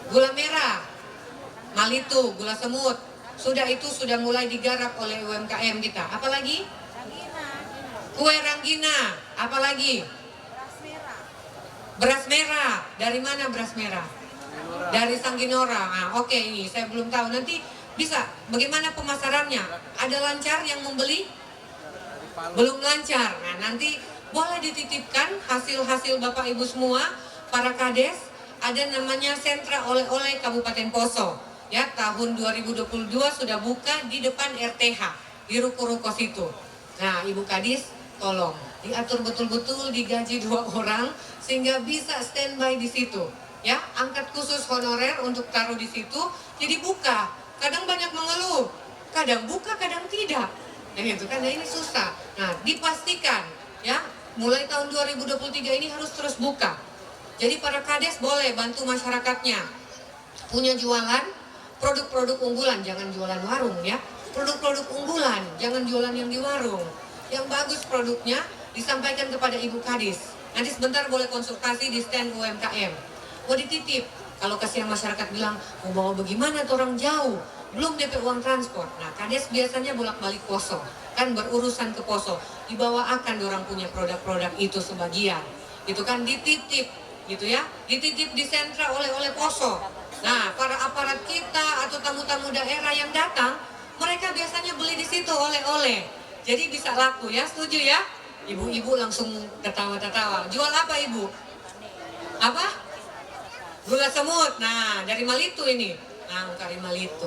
Gula merah, malitu, gula semut. Sudah itu sudah mulai digarap oleh UMKM kita. Apalagi? Kue ranggina. Apalagi? Beras merah. Dari mana beras merah? Dari Sangginora. Nah, oke, ini saya belum tahu. Nanti bisa. Bagaimana pemasarannya? Ada lancar yang membeli? Belum lancar. Nah, nanti boleh dititipkan hasil-hasil Bapak Ibu semua, para kades. Ada namanya sentra oleh-oleh Kabupaten Poso. Ya, tahun 2022 sudah buka di depan RTH, di ruko-ruko situ. Nah, Ibu Kadis, tolong diatur betul-betul, digaji 2 orang sehingga bisa standby di situ. Ya, angkat khusus honorer untuk taruh di situ. Jadi buka kadang banyak mengeluh, kadang buka, kadang tidak. Nah itu kan, ini susah. Nah dipastikan ya, mulai tahun 2023 ini harus terus buka. Jadi para kades boleh bantu masyarakatnya punya jualan produk-produk unggulan, jangan jualan warung ya. Produk-produk unggulan, jangan jualan yang di warung. Yang bagus produknya disampaikan kepada Ibu Kadis. Nanti sebentar boleh konsultasi di stand UMKM. Mau dititip, kalau kasihan masyarakat bilang, mau bawa bagaimana tuh orang jauh, belum DP uang transport. Nah, Kades biasanya bolak-balik Poso, kan berurusan ke Poso, dibawakan orang punya produk-produk itu sebagian. Itu kan dititip, gitu ya, dititip di sentra oleh Poso. Nah, para aparat kita atau tamu-tamu daerah yang datang, mereka biasanya beli di situ oleh-oleh. Jadi bisa laku ya, setuju ya? Ibu-ibu langsung ketawa-ketawa. Jual apa ibu? Apa? Gula semut. Nah, dari Malitu ini. Nah, dari Malitu.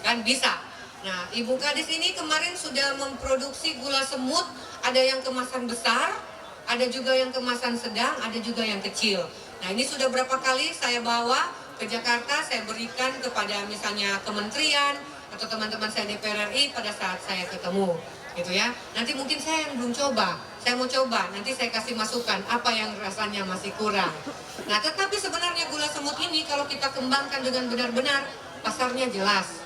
Kan bisa. Nah, Ibu Kadis ini kemarin sudah memproduksi gula semut. Ada yang kemasan besar, ada juga yang kemasan sedang, ada juga yang kecil. Nah, ini sudah berapa kali saya bawa ke Jakarta, saya berikan kepada misalnya kementerian atau teman-teman saya DPR RI pada saat saya ketemu. Gitu ya. Nanti mungkin saya yang belum coba, saya mau coba, nanti saya kasih masukan apa yang rasanya masih kurang. Nah, tetapi sebenarnya gula semut ini kalau kita kembangkan dengan benar-benar, pasarnya jelas.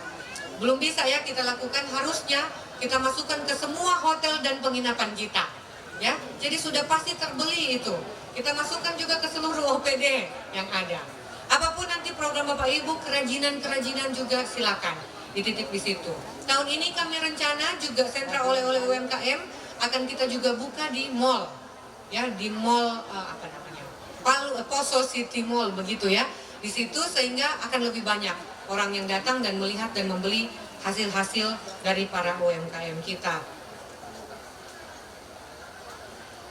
Belum bisa ya kita lakukan, harusnya kita masukkan ke semua hotel dan penginapan kita. Ya, jadi sudah pasti terbeli itu. Kita masukkan juga ke seluruh OPD yang ada. Apapun nanti program Bapak Ibu, kerajinan-kerajinan juga silakan dititip di situ. Tahun ini kami rencana juga sentra oleh-oleh UMKM akan kita juga buka di mall, ya di mall apa namanya, Poso City Mall begitu ya. Di situ sehingga akan lebih banyak orang yang datang dan melihat dan membeli hasil-hasil dari para UMKM kita.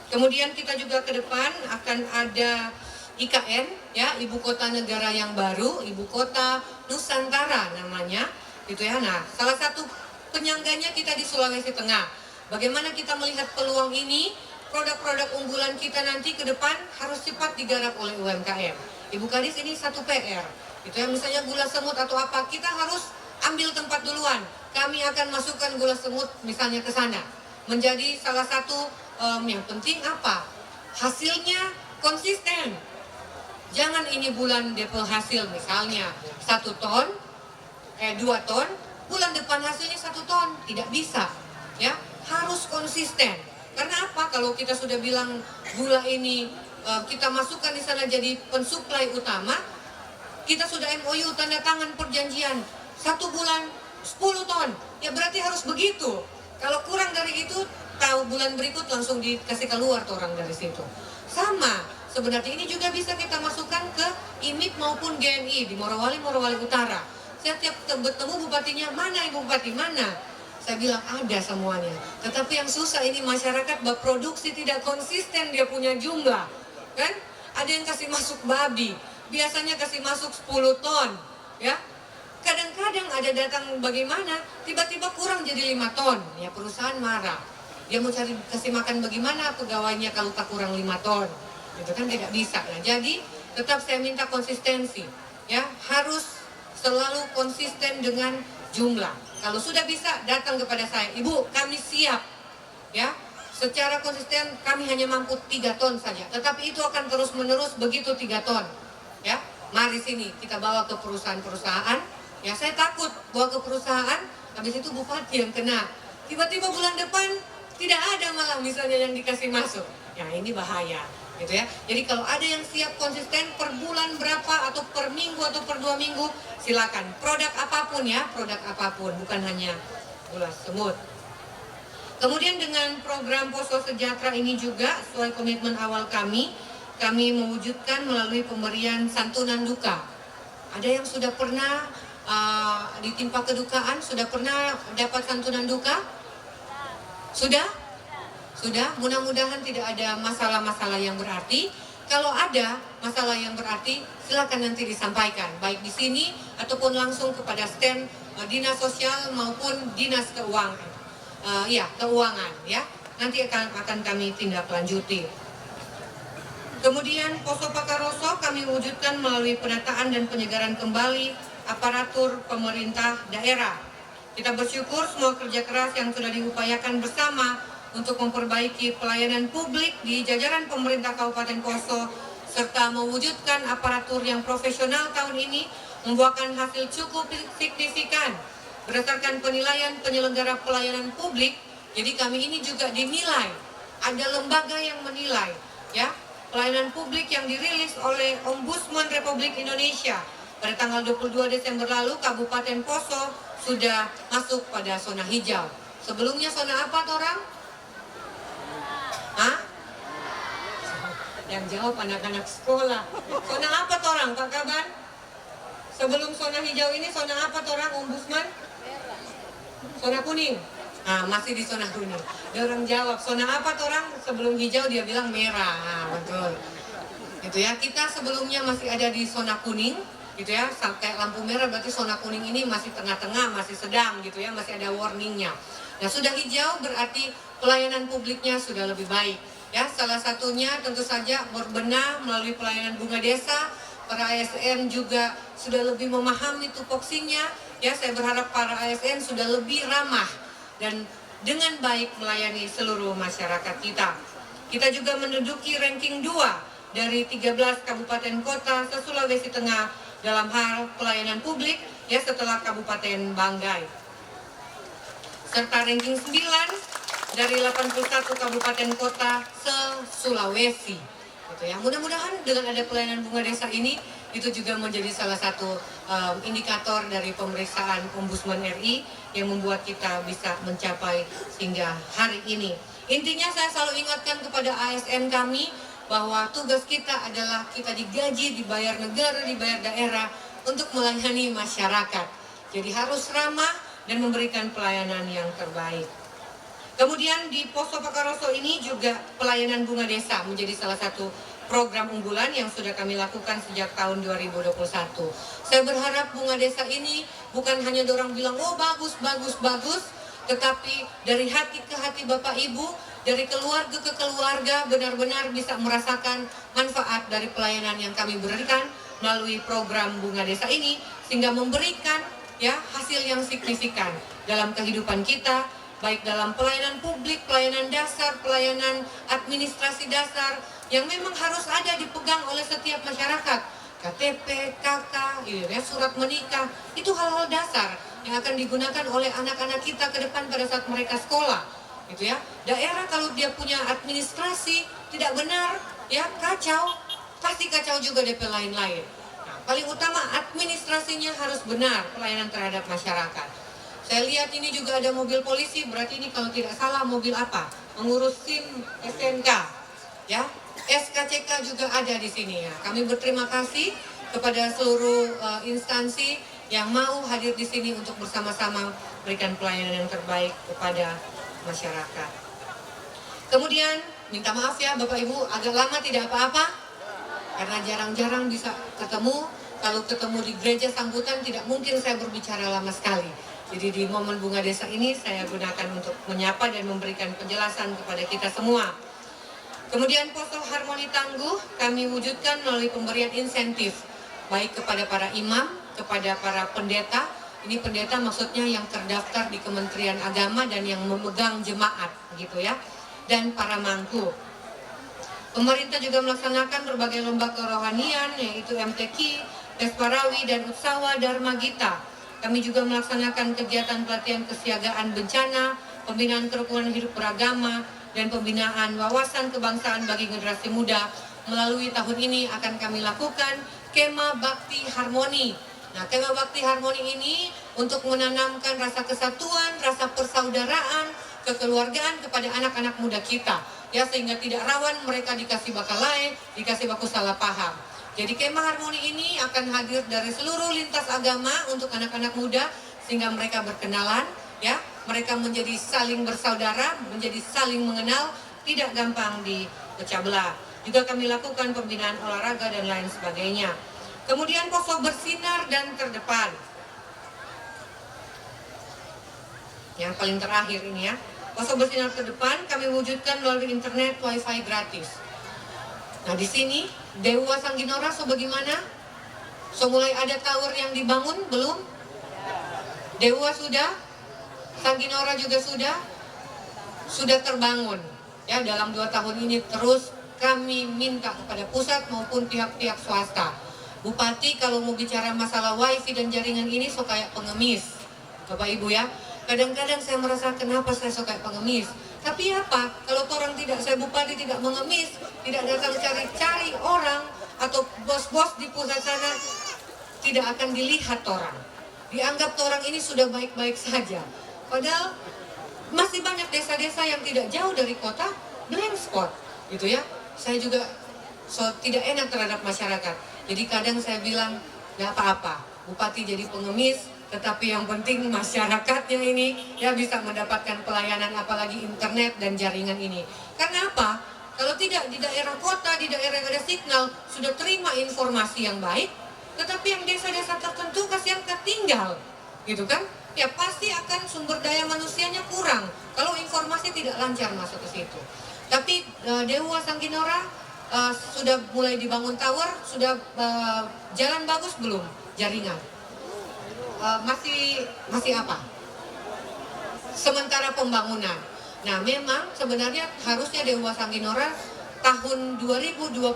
Kemudian kita juga ke depan akan ada IKN, ya, Ibu Kota Negara yang baru, Ibu Kota Nusantara namanya. Gitu ya. Nah, salah satu penyangganya kita di Sulawesi Tengah. Bagaimana kita melihat peluang ini, produk-produk unggulan kita nanti ke depan harus cepat digarap oleh UMKM. Ibu Kadis ini satu PR. Gitu ya, misalnya gula semut atau apa, kita harus ambil tempat duluan. Kami akan masukkan gula semut misalnya ke sana. Menjadi salah satu yang penting apa? Hasilnya konsisten. Jangan ini bulan DP hasil misalnya 1 ton, 2 ton, bulan depan hasilnya 1 ton, tidak bisa, ya, harus konsisten. Karena apa? Kalau kita sudah bilang gula ini kita masukkan di sana jadi pensuplai utama, kita sudah MOU tanda tangan perjanjian 1 bulan 10 ton, ya berarti harus begitu. Kalau kurang dari itu, tahu bulan berikut langsung dikasih keluar tuh orang dari situ. Sama, sebenarnya ini juga bisa kita masukkan ke IMIP maupun GNI di Morowali Utara. Saya tiap bertemu bupatinya, mana ibu bupati, mana? Saya bilang ada semuanya. Tetapi yang susah ini masyarakat berproduksi tidak konsisten, dia punya jumlah. Kan? Ada yang kasih masuk babi, biasanya kasih masuk 10 ton. Ya, kadang-kadang ada datang bagaimana, tiba-tiba kurang jadi 5 ton. Ya perusahaan marah. Dia mau cari kasih makan bagaimana pegawainya kalau tak kurang 5 ton. Itu kan tidak bisa. Nah, jadi tetap saya minta konsistensi. Ya, harus selalu konsisten dengan jumlah. Kalau sudah bisa, datang kepada saya, Ibu, kami siap. Ya, secara konsisten kami hanya mampu 3 ton saja. Tetapi itu akan terus-menerus begitu 3 ton. Ya, mari sini kita bawa ke perusahaan-perusahaan. Ya, saya takut bawa ke perusahaan, habis itu bupati yang kena. Tiba-tiba bulan depan tidak ada malah misalnya yang dikasih masuk. Ya, ini bahaya. Gitu ya. Jadi kalau ada yang siap konsisten per bulan berapa atau per minggu atau per 2 minggu, silakan. Produk apapun ya, produk apapun, bukan hanya gula semut. Kemudian dengan program Poso Sejahtera ini juga sesuai komitmen awal kami mewujudkan melalui pemberian santunan duka. Ada yang sudah pernah ditimpa kedukaan, sudah pernah dapat santunan duka? Sudah? Sudah, mudah-mudahan tidak ada masalah-masalah yang berarti. Kalau ada masalah yang berarti, silakan nanti disampaikan, baik di sini ataupun langsung kepada stand Dinas Sosial maupun Dinas Keuangan. Keuangan ya. Nanti akan kami tindak lanjuti. Kemudian Poso Pakaroso kami wujudkan melalui penataan dan penyegaran kembali aparatur pemerintah daerah. Kita bersyukur semua kerja keras yang sudah diupayakan bersama untuk memperbaiki pelayanan publik di jajaran pemerintah Kabupaten Poso serta mewujudkan aparatur yang profesional tahun ini membuahkan hasil cukup signifikan berdasarkan penilaian penyelenggara pelayanan publik. Jadi kami ini juga dinilai, ada lembaga yang menilai ya pelayanan publik yang dirilis oleh Ombudsman Republik Indonesia pada tanggal 22 Desember lalu. Kabupaten Poso sudah masuk pada zona hijau. Sebelumnya zona apa orang? Hah? Yang jawab anak-anak sekolah. Zona apa orang, Pak Kaban? Sebelum zona hijau ini zona apa orang, Ombudsman? Zona kuning. Nah, masih di zona kuning. Dia orang jawab, zona apa orang? Sebelum hijau dia bilang merah. Nah, betul. Itu ya, kita sebelumnya masih ada di zona kuning, gitu ya. Kayak lampu merah berarti zona kuning ini masih tengah-tengah, masih sedang gitu ya, masih ada warningnya. Nah, sudah hijau berarti pelayanan publiknya sudah lebih baik. Ya, salah satunya tentu saja berbenah melalui pelayanan bunga desa. Para ASN juga sudah lebih memahami tupoksinya. Ya, saya berharap para ASN sudah lebih ramah dan dengan baik melayani seluruh masyarakat kita. Kita juga menduduki ranking 2 dari 13 kabupaten kota se-Sulawesi Tengah dalam hal pelayanan publik ya setelah Kabupaten Banggai. Serta ranking 9 dari 81 kabupaten kota se-Sulawesi. Gitu ya. Mudah-mudahan dengan ada pelayanan bunga desa ini itu juga menjadi salah satu indikator dari pemeriksaan Ombudsman RI yang membuat kita bisa mencapai hingga hari ini. Intinya saya selalu ingatkan kepada ASN kami bahwa tugas kita adalah kita digaji, dibayar negara, dibayar daerah untuk melayani masyarakat. Jadi harus ramah dan memberikan pelayanan yang terbaik. Kemudian di Poso Pakaroso ini juga pelayanan bunga desa menjadi salah satu program unggulan yang sudah kami lakukan sejak tahun 2021. Saya berharap bunga desa ini bukan hanya orang bilang, oh bagus, bagus, bagus, tetapi dari hati ke hati Bapak Ibu, dari keluarga ke keluarga benar-benar bisa merasakan manfaat dari pelayanan yang kami berikan melalui program bunga desa ini, sehingga memberikan ya hasil yang signifikan dalam kehidupan kita, baik dalam pelayanan publik, pelayanan dasar, pelayanan administrasi dasar yang memang harus ada dipegang oleh setiap masyarakat. KTP, KK, ya, surat menikah, itu hal-hal dasar yang akan digunakan oleh anak-anak kita ke depan pada saat mereka sekolah. Gitu ya. Daerah kalau dia punya administrasi tidak benar, ya kacau, pasti kacau juga DP lain-lain. Nah, paling utama administrasinya harus benar pelayanan terhadap masyarakat. Saya lihat ini juga ada mobil polisi, berarti ini kalau tidak salah mobil apa? Mengurus SIM, STNK, ya. SKCK juga ada di sini ya. Kami berterima kasih kepada seluruh instansi yang mau hadir di sini untuk bersama-sama berikan pelayanan yang terbaik kepada masyarakat. Kemudian minta maaf ya Bapak Ibu, agak lama tidak apa-apa karena jarang-jarang bisa ketemu. Kalau ketemu di gereja sambutan tidak mungkin saya berbicara lama sekali. Jadi di momen bunga desa ini saya gunakan untuk menyapa dan memberikan penjelasan kepada kita semua. Kemudian Poso Harmoni Tangguh kami wujudkan melalui pemberian insentif baik kepada para imam, kepada para pendeta. Ini pendeta maksudnya yang terdaftar di Kementerian Agama dan yang memegang jemaat gitu ya. Dan para mangku. Pemerintah juga melaksanakan berbagai lomba kerohanian yaitu MTQ, Pesparawi dan Utsawa Dharma Gita. Kami juga melaksanakan kegiatan pelatihan kesiagaan bencana, pembinaan kerukunan hidup beragama, dan pembinaan wawasan kebangsaan bagi generasi muda. Melalui tahun ini akan kami lakukan Kema Bakti Harmoni. Nah, Kema Bakti Harmoni ini untuk menanamkan rasa kesatuan, rasa persaudaraan, kekeluargaan kepada anak-anak muda kita. Ya, sehingga tidak rawan mereka dikasih bakalai, dikasih baku salah paham. Jadi Kema Harmoni ini akan hadir dari seluruh lintas agama untuk anak-anak muda sehingga mereka berkenalan, ya, mereka menjadi saling bersaudara, menjadi saling mengenal, tidak gampang dipecah belah. Juga kami lakukan pembinaan olahraga dan lain sebagainya. Kemudian Poso bersinar dan terdepan. Yang paling terakhir ini ya, Poso bersinar terdepan kami wujudkan melalui internet wifi gratis. Nah di sini Dewa Sangginora so bagaimana? So mulai ada tower yang dibangun belum? Dewa sudah, Sanginora juga sudah terbangun. Ya, dalam 2 tahun ini terus kami minta kepada pusat maupun pihak-pihak swasta. Bupati kalau mau bicara masalah wifi dan jaringan ini so kayak pengemis, Bapak Ibu ya. Kadang-kadang saya merasa kenapa saya so kayak pengemis. Tapi apa? Kalau orang tidak, saya bupati tidak mengemis, tidak datang cari-cari orang atau bos-bos di pusat sana, tidak akan dilihat orang. Dianggap orang ini sudah baik-baik saja. Padahal masih banyak desa-desa yang tidak jauh dari kota, blank spot, gitu ya. Saya juga tidak enak terhadap masyarakat. Jadi kadang saya bilang, nggak apa-apa, bupati jadi pengemis, tetapi yang penting masyarakatnya ini ya bisa mendapatkan pelayanan, apalagi internet dan jaringan ini. Karena apa? Kalau tidak di daerah kota, di daerah yang ada signal, sudah terima informasi yang baik, tetapi yang desa-desa tertentu kasihan ketinggal, gitu kan? Ya pasti akan sumber daya manusianya kurang kalau informasi tidak lancar masuk ke situ. Tapi Dewa Sanginora sudah mulai dibangun tower, sudah jalan bagus belum jaringan? Masih apa? Sementara pembangunan. Nah memang sebenarnya harusnya Dewa Sanginora tahun 2021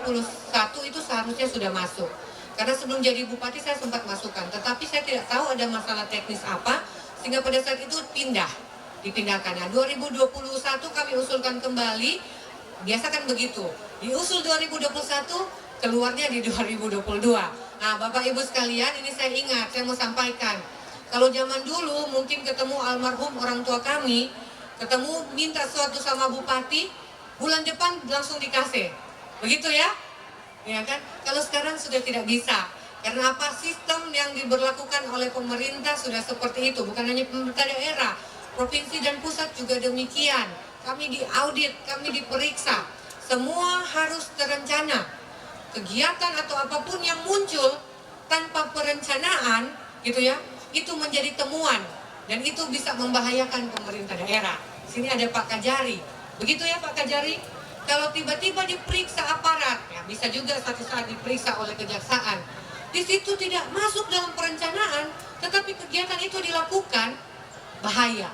itu seharusnya sudah masuk. Karena sebelum jadi bupati saya sempat masukkan, tetapi saya tidak tahu ada masalah teknis apa, sehingga pada saat itu dipindahkan. Nah 2021 kami usulkan kembali, biasa kan begitu, diusul 2021, keluarnya di 2022. Nah Bapak Ibu sekalian, ini saya ingat, saya mau sampaikan, kalau zaman dulu mungkin ketemu almarhum orang tua kami, ketemu minta sesuatu sama bupati, bulan depan langsung dikasih, begitu ya? Ya kan? Kalau sekarang sudah tidak bisa. Karena apa? Sistem yang diberlakukan oleh pemerintah sudah seperti itu. Bukan hanya pemerintah daerah, provinsi dan pusat juga demikian. Kami diaudit, kami diperiksa. Semua harus terencana. Kegiatan atau apapun yang muncul tanpa perencanaan, gitu ya, itu menjadi temuan. Dan itu bisa membahayakan pemerintah daerah. Sini ada Pak Kajari. Begitu ya Pak Kajari? Kalau tiba-tiba diperiksa aparat, ya bisa juga satu saat diperiksa oleh kejaksaan. Di situ tidak masuk dalam perencanaan, tetapi kegiatan itu dilakukan, bahaya.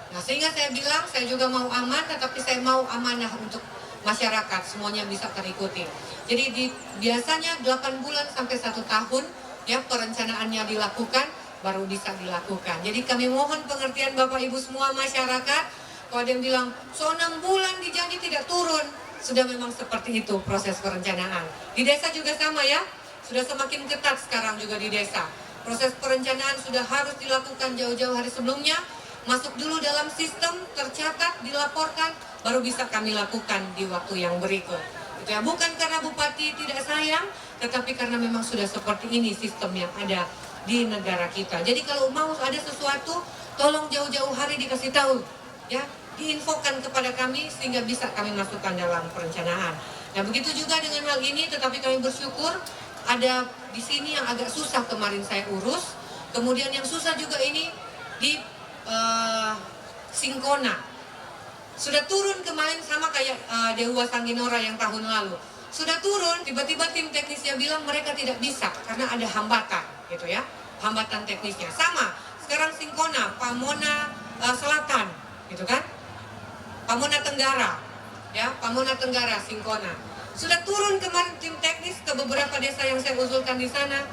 Nah sehingga saya bilang, saya juga mau aman, tetapi saya mau amanah untuk masyarakat, semuanya bisa terikuti. Jadi biasanya 8 bulan sampai 1 tahun, ya perencanaannya dilakukan, baru bisa dilakukan. Jadi kami mohon pengertian Bapak Ibu semua masyarakat. Kalau ada yang bilang, so 6 bulan dijanji tidak turun. Sudah memang seperti itu proses perencanaan. Di desa juga sama ya. Sudah semakin ketat sekarang juga di desa. Proses perencanaan sudah harus dilakukan jauh-jauh hari sebelumnya. Masuk dulu dalam sistem, tercatat, dilaporkan, baru bisa kami lakukan di waktu yang berikut. Itu ya, bukan karena bupati tidak sayang, tetapi karena memang sudah seperti ini sistem yang ada di negara kita. Jadi kalau mau ada sesuatu, tolong jauh-jauh hari dikasih tahu. Ya, diinfokan kepada kami sehingga bisa kami masukkan dalam perencanaan. Nah begitu juga dengan hal ini, tetapi kami bersyukur ada di sini yang agak susah kemarin saya urus. Kemudian yang susah juga ini di Singkona. Sudah turun kemarin sama kayak Dewa Sanginora yang tahun lalu. Sudah turun, tiba-tiba tim teknisnya bilang mereka tidak bisa karena ada hambatan, gitu ya. Hambatan teknisnya. Sama, sekarang Singkona, Pamona Selatan, gitu kan? Pamona Tenggara, ya Pamona Tenggara, Singkona. Sudah turun kemarin tim teknis ke beberapa desa yang saya usulkan di sana.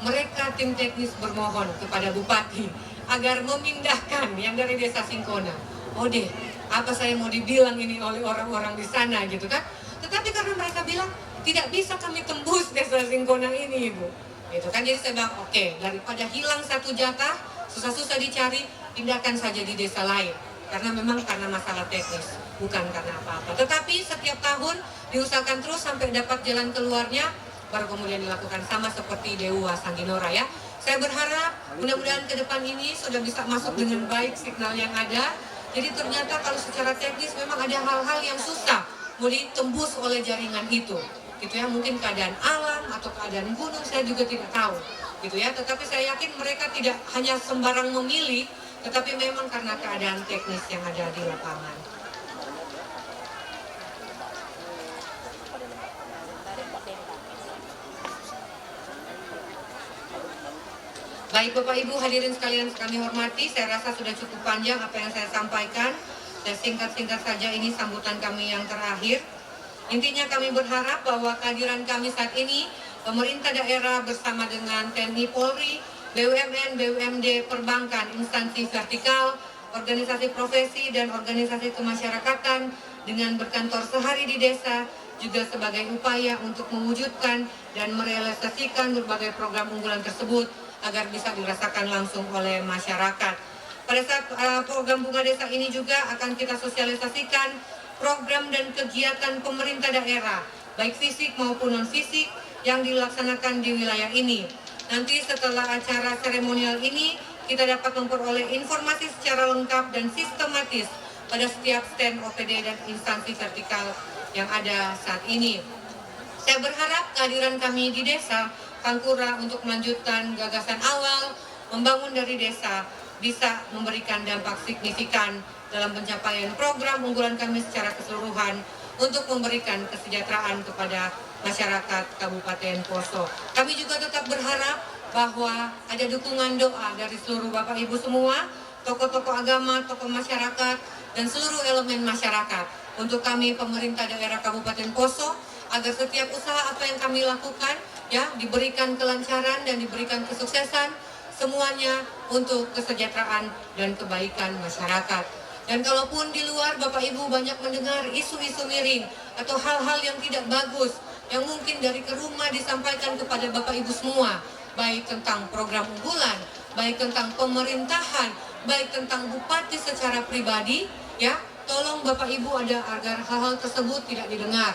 Mereka tim teknis bermohon kepada bupati agar memindahkan yang dari desa Singkona. Oh deh, apa saya mau dibilang ini oleh orang-orang di sana, gitu kan? Tetapi karena mereka bilang tidak bisa kami tembus desa Singkona ini, Ibu. Gitu kan? Jadi saya bilang oke, daripada hilang satu jatah, susah-susah dicari, pindahkan saja di desa lain. Karena memang karena masalah teknis, bukan karena apa-apa. Tetapi setiap tahun diusahakan terus sampai dapat jalan keluarnya, baru kemudian dilakukan sama seperti Dewa Sanginora ya. Saya berharap mudah-mudahan ke depan ini sudah bisa masuk dengan baik signal yang ada. Jadi ternyata kalau secara teknis memang ada hal-hal yang susah mau ditembus oleh jaringan itu. Gitu ya, mungkin keadaan alam atau keadaan gunung saya juga tidak tahu. Gitu ya, tetapi saya yakin mereka tidak hanya sembarang memilih, tetapi memang karena keadaan teknis yang ada di lapangan. Baik Bapak Ibu hadirin sekalian kami hormati, saya rasa sudah cukup panjang apa yang saya sampaikan. Dan singkat-singkat saja ini sambutan kami yang terakhir. Intinya kami berharap bahwa kehadiran kami saat ini, pemerintah daerah bersama dengan TNI Polri, BUMN, BUMD, perbankan, instansi vertikal, organisasi profesi, dan organisasi kemasyarakatan dengan berkantor sehari di desa, juga sebagai upaya untuk mewujudkan dan merealisasikan berbagai program unggulan tersebut agar bisa dirasakan langsung oleh masyarakat. Pada saat program Bunga Desa ini juga akan kita sosialisasikan program dan kegiatan pemerintah daerah, baik fisik maupun non-fisik yang dilaksanakan di wilayah ini. Nanti setelah acara seremonial ini, kita dapat memperoleh informasi secara lengkap dan sistematis pada setiap stand OPD dan instansi vertikal yang ada saat ini. Saya berharap kehadiran kami di desa Tangkura untuk melanjutkan gagasan awal membangun dari desa bisa memberikan dampak signifikan dalam pencapaian program unggulan kami secara keseluruhan untuk memberikan kesejahteraan kepada masyarakat Kabupaten Poso. Kami juga tetap berharap bahwa ada dukungan doa dari seluruh Bapak Ibu semua, tokoh-tokoh agama, tokoh masyarakat, dan seluruh elemen masyarakat untuk kami pemerintah daerah Kabupaten Poso agar setiap usaha apa yang kami lakukan ya diberikan kelancaran dan diberikan kesuksesan, semuanya untuk kesejahteraan dan kebaikan masyarakat. Dan kalaupun di luar Bapak Ibu banyak mendengar isu-isu miring atau hal-hal yang tidak bagus yang mungkin dari ke rumah disampaikan kepada Bapak Ibu semua, baik tentang program unggulan, baik tentang pemerintahan, baik tentang bupati secara pribadi, ya, tolong Bapak Ibu ada agar hal-hal tersebut tidak didengar.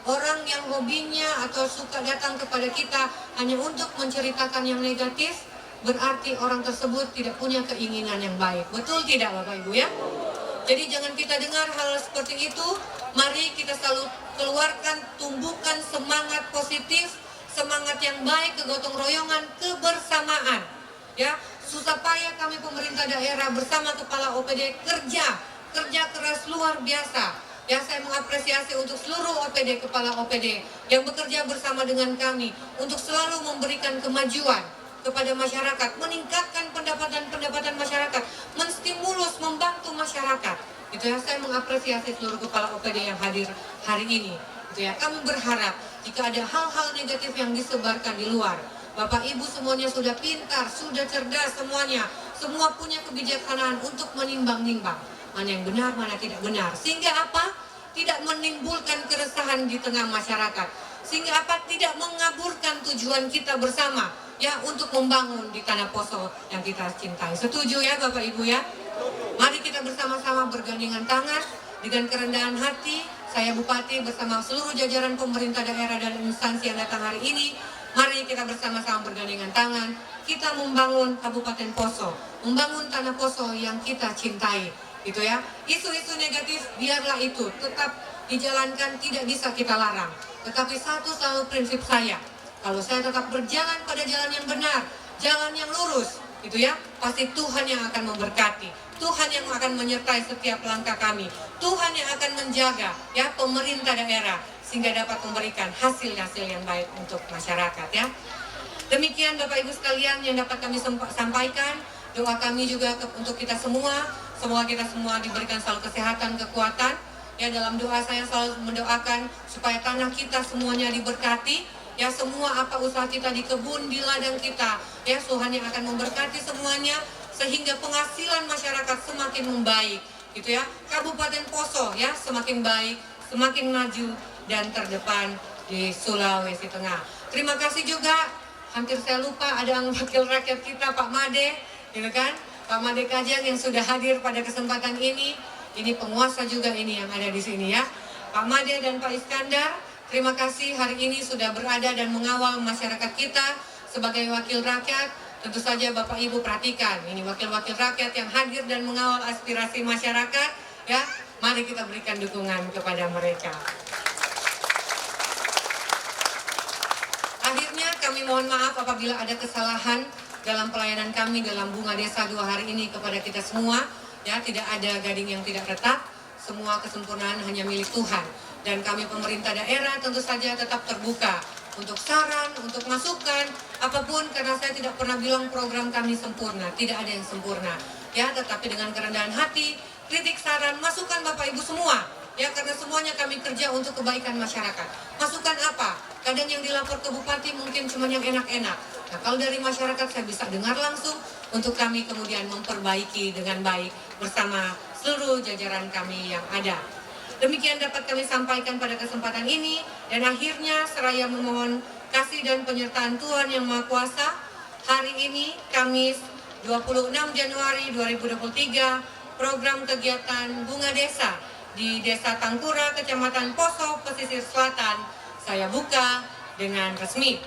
Orang yang hobinya atau suka datang kepada kita hanya untuk menceritakan yang negatif, berarti orang tersebut tidak punya keinginan yang baik. Betul tidak Bapak Ibu ya? Jadi jangan kita dengar hal seperti itu. Mari kita selalu keluarkan, tumbuhkan semangat positif, semangat yang baik, kegotong royongan, kebersamaan. Ya, susah payah kami pemerintah daerah bersama kepala OPD kerja keras luar biasa. Ya, saya mengapresiasi untuk seluruh OPD, kepala OPD yang bekerja bersama dengan kami untuk selalu memberikan kemajuan kepada masyarakat, meningkatkan pendapatan masyarakat, menstimulus, membantu masyarakat. Itu ya, saya mengapresiasi seluruh kepala OPD yang hadir hari ini. Itu ya, kami berharap jika ada hal-hal negatif yang disebarkan di luar, Bapak Ibu semuanya sudah pintar, sudah cerdas semuanya, semua punya kebijaksanaan untuk menimbang-nimbang mana yang benar, mana tidak benar. Sehingga apa? Tidak menimbulkan keresahan di tengah masyarakat. Sehingga apa? Tidak mengaburkan tujuan kita bersama ya untuk membangun di tanah Poso yang kita cintai. Setuju ya Bapak Ibu ya? Mari kita bersama-sama bergandengan tangan dengan kerendahan hati. Saya Bupati bersama seluruh jajaran pemerintah daerah dan instansi yang datang hari ini. Mari kita bersama-sama bergandengan tangan. Kita membangun Kabupaten Poso, membangun tanah Poso yang kita cintai. Gitu ya. Isu-isu negatif biarlah itu tetap dijalankan, tidak bisa kita larang. Tetapi satu selalu prinsip saya, kalau saya tetap berjalan pada jalan yang benar, jalan yang lurus, gitu ya, pasti Tuhan yang akan memberkati, Tuhan yang akan menyertai setiap langkah kami, Tuhan yang akan menjaga ya pemerintah daerah sehingga dapat memberikan hasil-hasil yang baik untuk masyarakat ya. Demikian Bapak Ibu sekalian yang dapat kami sampaikan. Doa kami juga untuk kita semua, semoga kita semua diberikan selalu kesehatan, kekuatan. Ya, dalam doa saya selalu mendoakan supaya tanah kita semuanya diberkati. Ya, semua apa usaha kita di kebun, di ladang kita, ya Tuhan yang akan memberkati semuanya sehingga penghasilan masyarakat semakin membaik, gitu ya. Kabupaten Poso ya semakin baik, semakin maju dan terdepan di Sulawesi Tengah. Terima kasih juga. Hampir saya lupa ada wakil rakyat kita Pak Made, gitu kan? Pak Made Kajang yang sudah hadir pada kesempatan ini. Ini penguasa juga ini yang ada di sini ya. Pak Made dan Pak Iskandar, terima kasih hari ini sudah berada dan mengawal masyarakat kita sebagai wakil rakyat. Tentu saja Bapak Ibu perhatikan, ini wakil-wakil rakyat yang hadir dan mengawal aspirasi masyarakat ya. Mari kita berikan dukungan kepada mereka. Akhirnya kami mohon maaf apabila ada kesalahan dalam pelayanan kami dalam Bunga Desa 2 hari ini kepada kita semua. Ya, tidak ada gading yang tidak retak, semua kesempurnaan hanya milik Tuhan. Dan kami pemerintah daerah tentu saja tetap terbuka untuk saran, untuk masukan, apapun, karena saya tidak pernah bilang program kami sempurna, tidak ada yang sempurna. Ya, tetapi dengan kerendahan hati, kritik, saran, masukan Bapak Ibu semua, ya, karena semuanya kami kerja untuk kebaikan masyarakat. Masukan apa? Kadang yang dilapor ke Bupati mungkin cuma yang enak-enak. Nah, kalau dari masyarakat saya bisa dengar langsung untuk kami kemudian memperbaiki dengan baik bersama seluruh jajaran kami yang ada. Demikian dapat kami sampaikan pada kesempatan ini, dan akhirnya seraya memohon kasih dan penyertaan Tuhan Yang Maha Kuasa, hari ini Kamis 26 Januari 2023, program kegiatan Bunga Desa di Desa Tangkura, Kecamatan Poso, Pesisir Selatan, saya buka dengan resmi.